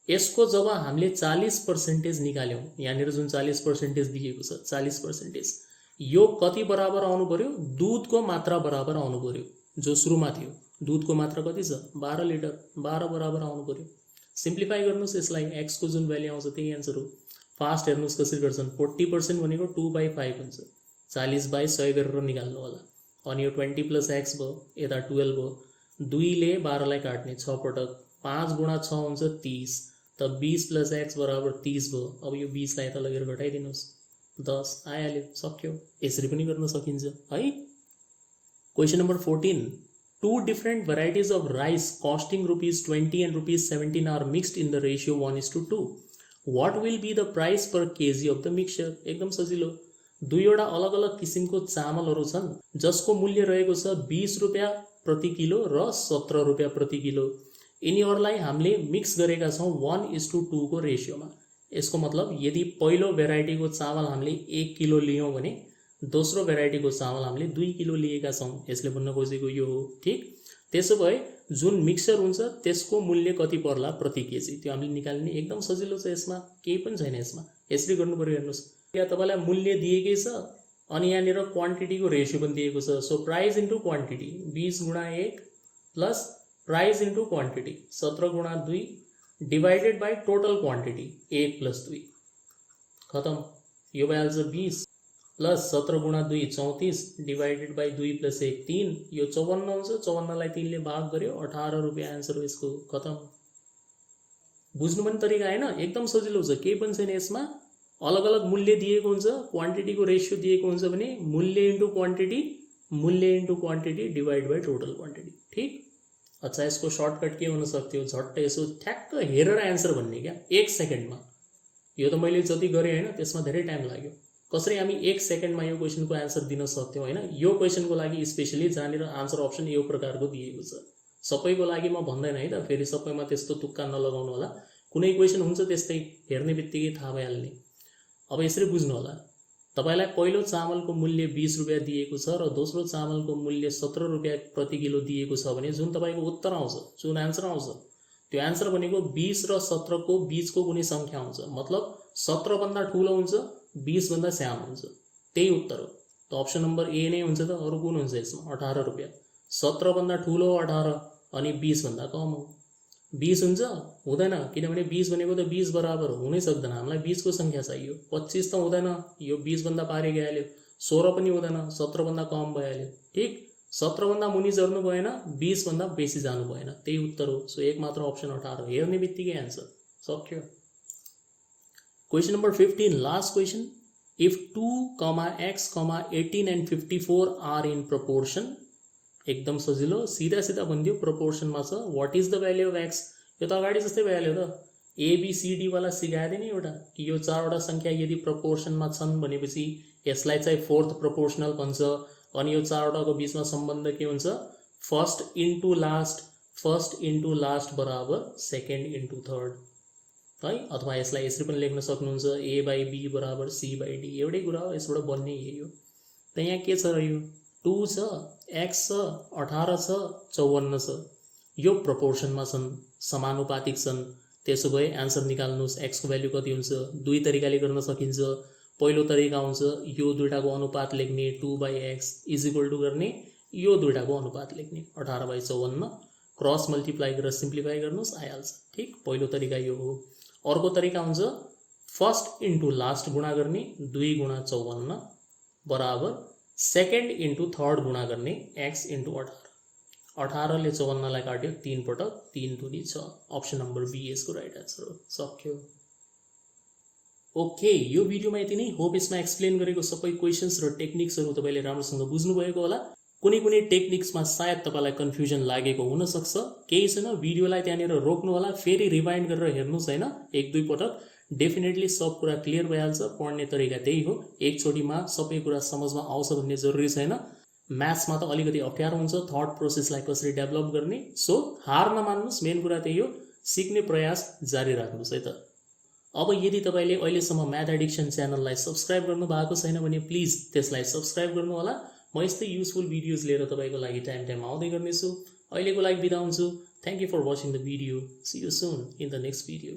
यसको जब हामीले 40% निकाल्यौँ, यहाँनिर जुन 40% दिएको छ 40%, यो कति बराबर आउनु पर्यो, दुधको मात्रा बराबर आउनु पर्यो। जो सुरुमा थियो दुधको मात्रा कति छ, 12 लिटर, 12 बराबर आउनु पर्यो। सिम्प्लिफाई गर्नुहोस् यसलाई, x को जुन भ्याल्यु आउँछ त्यही एन्सर हो। फास्ट हेर्नुहोस् कसरी गर्छन्। 40% भनेको 2/5 हुन्छ, 40/100 गरेर निकाल्नु होला। अनि यो 20 + x भयो, यता 12 भयो, 2 ले 12 लाई काट्ने 6 पटक, 5 गुणा 6 हुन्छ 30, त 20 + x बराबर 30 भयो। अब यो 20 लाई त लगेर घटाइदिनुहोस्, 10 आइहाल्यो। सक्यो। यसरी पनि गर्न सकिन्छ है। Question number 14, 2 different varieties of rice costing ₹20 and ₹17 are mixed in the ratio 1:2. What will be the price per kg of the mixture? एकदम सजिलो। दुईवटा अलग अलग किसिमको चामलहरू छन् जसको मूल्य रहेको छ 20 रुपियाँ प्रति किलो र 17 रुपियाँ प्रति किलो। यिनीहरूलाई हामीले मिक्स गरेका छौँ 1:2 को रेसियोमा। यसको मतलब यदि पहिलो भेराइटीको चामल हामीले 1 किलो लियौँ भने दोस्रो भेराइटीको चामल हामीले 2 किलो लिएका छौँ। यसले भन्न खोजेको यो हो। ठिक। त्यसो भए जुन मिक्सचर हुन्छ त्यसको मूल्य कति पर्ला प्रति केजी, त्यो हामीले निकाल्ने एकदम सजिलो छ। यसमा केही पनि छैन। यसमा यसरी गर्नु पर्यो। हेर्नुहोस्, यहाँ तपाईँलाई मूल्य दिएकै छ अनि यहाँनिर क्वान्टिटीको रेसियो पनि दिएको छ। सो प्राइस इन्टु क्वान्टिटी, 20 गुणा 1 प्लस प्राइस इन्टु क्वान्टिटी 17 गुणा 2 डिवाइडेड बाई टोटल क्वान्टिटी 1 + 2, खतम। यो भइहाल्छ 20 प्लस 17 गुणा 2 34 डिवाइडेड बाई 2 + 1 3, यो 54 हुन्छ। 54 लाई 3 ले भाग गर्यो, 18 रुपियाँ एन्सर हो यसको, खतम। बुझ्नु पनि तरिका हैन, एकदम सजिलो छ, केही पनि छैन यसमा। अलग अलग मूल्य दिएको हुन्छ, क्वान्टिटीको रेसियो दिएको हुन्छ भने मूल्य into quantity divide by total quantity. ठिक। अच्छा, यसको सर्टकट के हुन सक्थ्यो, झट्ट यसो ठ्याक्क हेरेर एन्सर भन्ने क्या, 1 सेकेन्डमा। यो त मैले जति गरेँ हैन त्यसमा धेरै टाइम लाग्यो। कसरी हामी 1 सेकेन्डमा यो क्वेसनको एन्सर दिन सक्थ्यौँ हैन। यो क्वेसनको लागि स्पेशली जहाँनिर आन्सर अप्सन यो प्रकारको दिएको छ। सबैको लागि म भन्दैन है त, फेरि सबैमा त्यस्तो तुक्का नलगाउनु होला। कुनै क्वेसन हुन्छ त्यस्तै, हेर्ने बित्तिकै थाहा भइहाल्ने। अब यसरी बुझ्नु होला, तपाईँलाई पहिलो चामलको मूल्य 20 रुपियाँ दिएको छ र दोस्रो चामलको मूल्य 17 रुपियाँ प्रति किलो दिएको छ भने जुन तपाईँको उत्तर आउँछ, जुन एन्सर आउँछ, त्यो एन्सर भनेको 20 र 17 को बीचको कुनै सङ्ख्या हुन्छ। मतलब 17 भन्दा ठुलो हुन्छ, 20 भन्दा सानो हुन्छ, त्यही उत्तर हो। त अप्सन नम्बर ए नै हुन्छ त, अरू कुन हुन्छ यसमा? 18 रुपियाँ। 17 भन्दा ठुलो 18 अनि 20 भन्दा कम हो, 20 हुन्छ? हुँदैन, किनभने 20 भनेको त 20 बराबर हुनै सक्दैन। हामीलाई 20 को सङ्ख्या चाहियो। 25 त हुँदैन, यो 20 भन्दा पारि गइहाल्यो। 16 पनि हुँदैन, 17 भन्दा कम भइहाल्यो। ठिक। 17 भन्दा मुनि झर्नु भएन, 20 भन्दा बेसी जानु भएन, त्यही उत्तर हो। सो एक मात्र अप्सन 18, हेर्ने बित्तिकै एन्सर सक्यो। Question number 15, last question. If 2, x, 18 and 54 are in proportion, एकदम सजिलो, सिधा सिधा भनिदियो, प्रपोर्सनमा छ। What is the value of x? यो त अगाडि जस्तै भइहाल्यो त, ABCD वाला सिकाइदियो नि एउटा, कि यो चारवटा सङ्ख्या यदि प्रपोर्सनमा छन् भनेपछि यसलाई चाहिँ फोर्थ प्रपोर्सनल भन्छ। अनि यो चारवटाको बिचमा सम्बन्ध के हुन्छ? फर्स्ट इन्टु लास्ट बराबर सेकेन्ड इन्टु थर्ड है। अथवा यसलाई यसरी पनि लेख्न सक्नुहुन्छ, A/B बराबर C/D, एउटै कुरा हो, यसबाट बन्ने यही हो। त यहाँ के छ र, यो 2 छ, x छ, 18 छ, 54 छ। यो प्रपोर्सनमा छन्, समानुपातिक छन्। त्यसो भए आन्सर निकाल्नुहोस्। x को भ्यालु कति हुन्छ? दुई तरिकाले गर्न सकिन्छ। पहिलो तरिका हुन्छ यो दुईटाको अनुपात लेख्ने 2/x इज इक्वल टु गर्ने यो दुईटाको अनुपात लेख्ने 18/54 क्रस मल्टिप्लाई गरेर सिम्प्लिफाई गर्नुहोस्, आइहाल्छ। ठिक, पहिलो तरिका यो हो। अर्को तरिका हुन्छ फर्स्ट इन्टु लास्ट गुणा गर्ने 2 गुणा 54 बराबर सेकेन्ड इन्टु थर्ड गुणा गर्ने x इन्टु 18। 18 ले 54 लाई काट्यो 3 पटक 3 दूनी 6। अप्सन नम्बर बी यसको राइट आन्सर हो। सक्यो। ओके, यो भिडियोमा यति नै। होप यसमा एक्सप्लेन गरेको सबै क्वेशन्स र टेक्निक्सहरू तपाईँले राम्रोसँग बुझ्नुभएको होला। कुनै टेक्निक्समा सायद तपाईँलाई कन्फ्युजन लागेको हुनसक्छ, केही छैन, भिडियोलाई त्यहाँनिर रोक्नु होला, फेरि रिवाइन्ड गरेर हेर्नुहोस् हैन, एक दुई पटक। डेफिनेटली सब कुरा क्लियर भइहाल्छ। पढ्ने तरिका त्यही हो, एकचोटिमा सबै कुरा समझमा आउँछ भन्ने जरुरी छैन। म्याथ्समा त अलिकति अप्ठ्यारो हुन्छ थट प्रोसेसलाई कसरी डेभलप गर्ने। सो हार नमान्नुहोस्, मेन कुरा त्यही हो, सिक्ने प्रयास जारी राख्नुहोस् है त। अब यदि तपाईँले अहिलेसम्म म्याथ एडिक्सन च्यानललाई सब्स्क्राइब गर्नु भएको छैन भने प्लिज त्यसलाई सब्स्क्राइब गर्नु होला। म यस्तै युजफुल भिडियोज लिएर तपाईँको लागि टाइम आउँदै गर्नेछु। अहिलेको लागि बिदा हुन्छु। Thank you for watching the video. See you soon in the next video.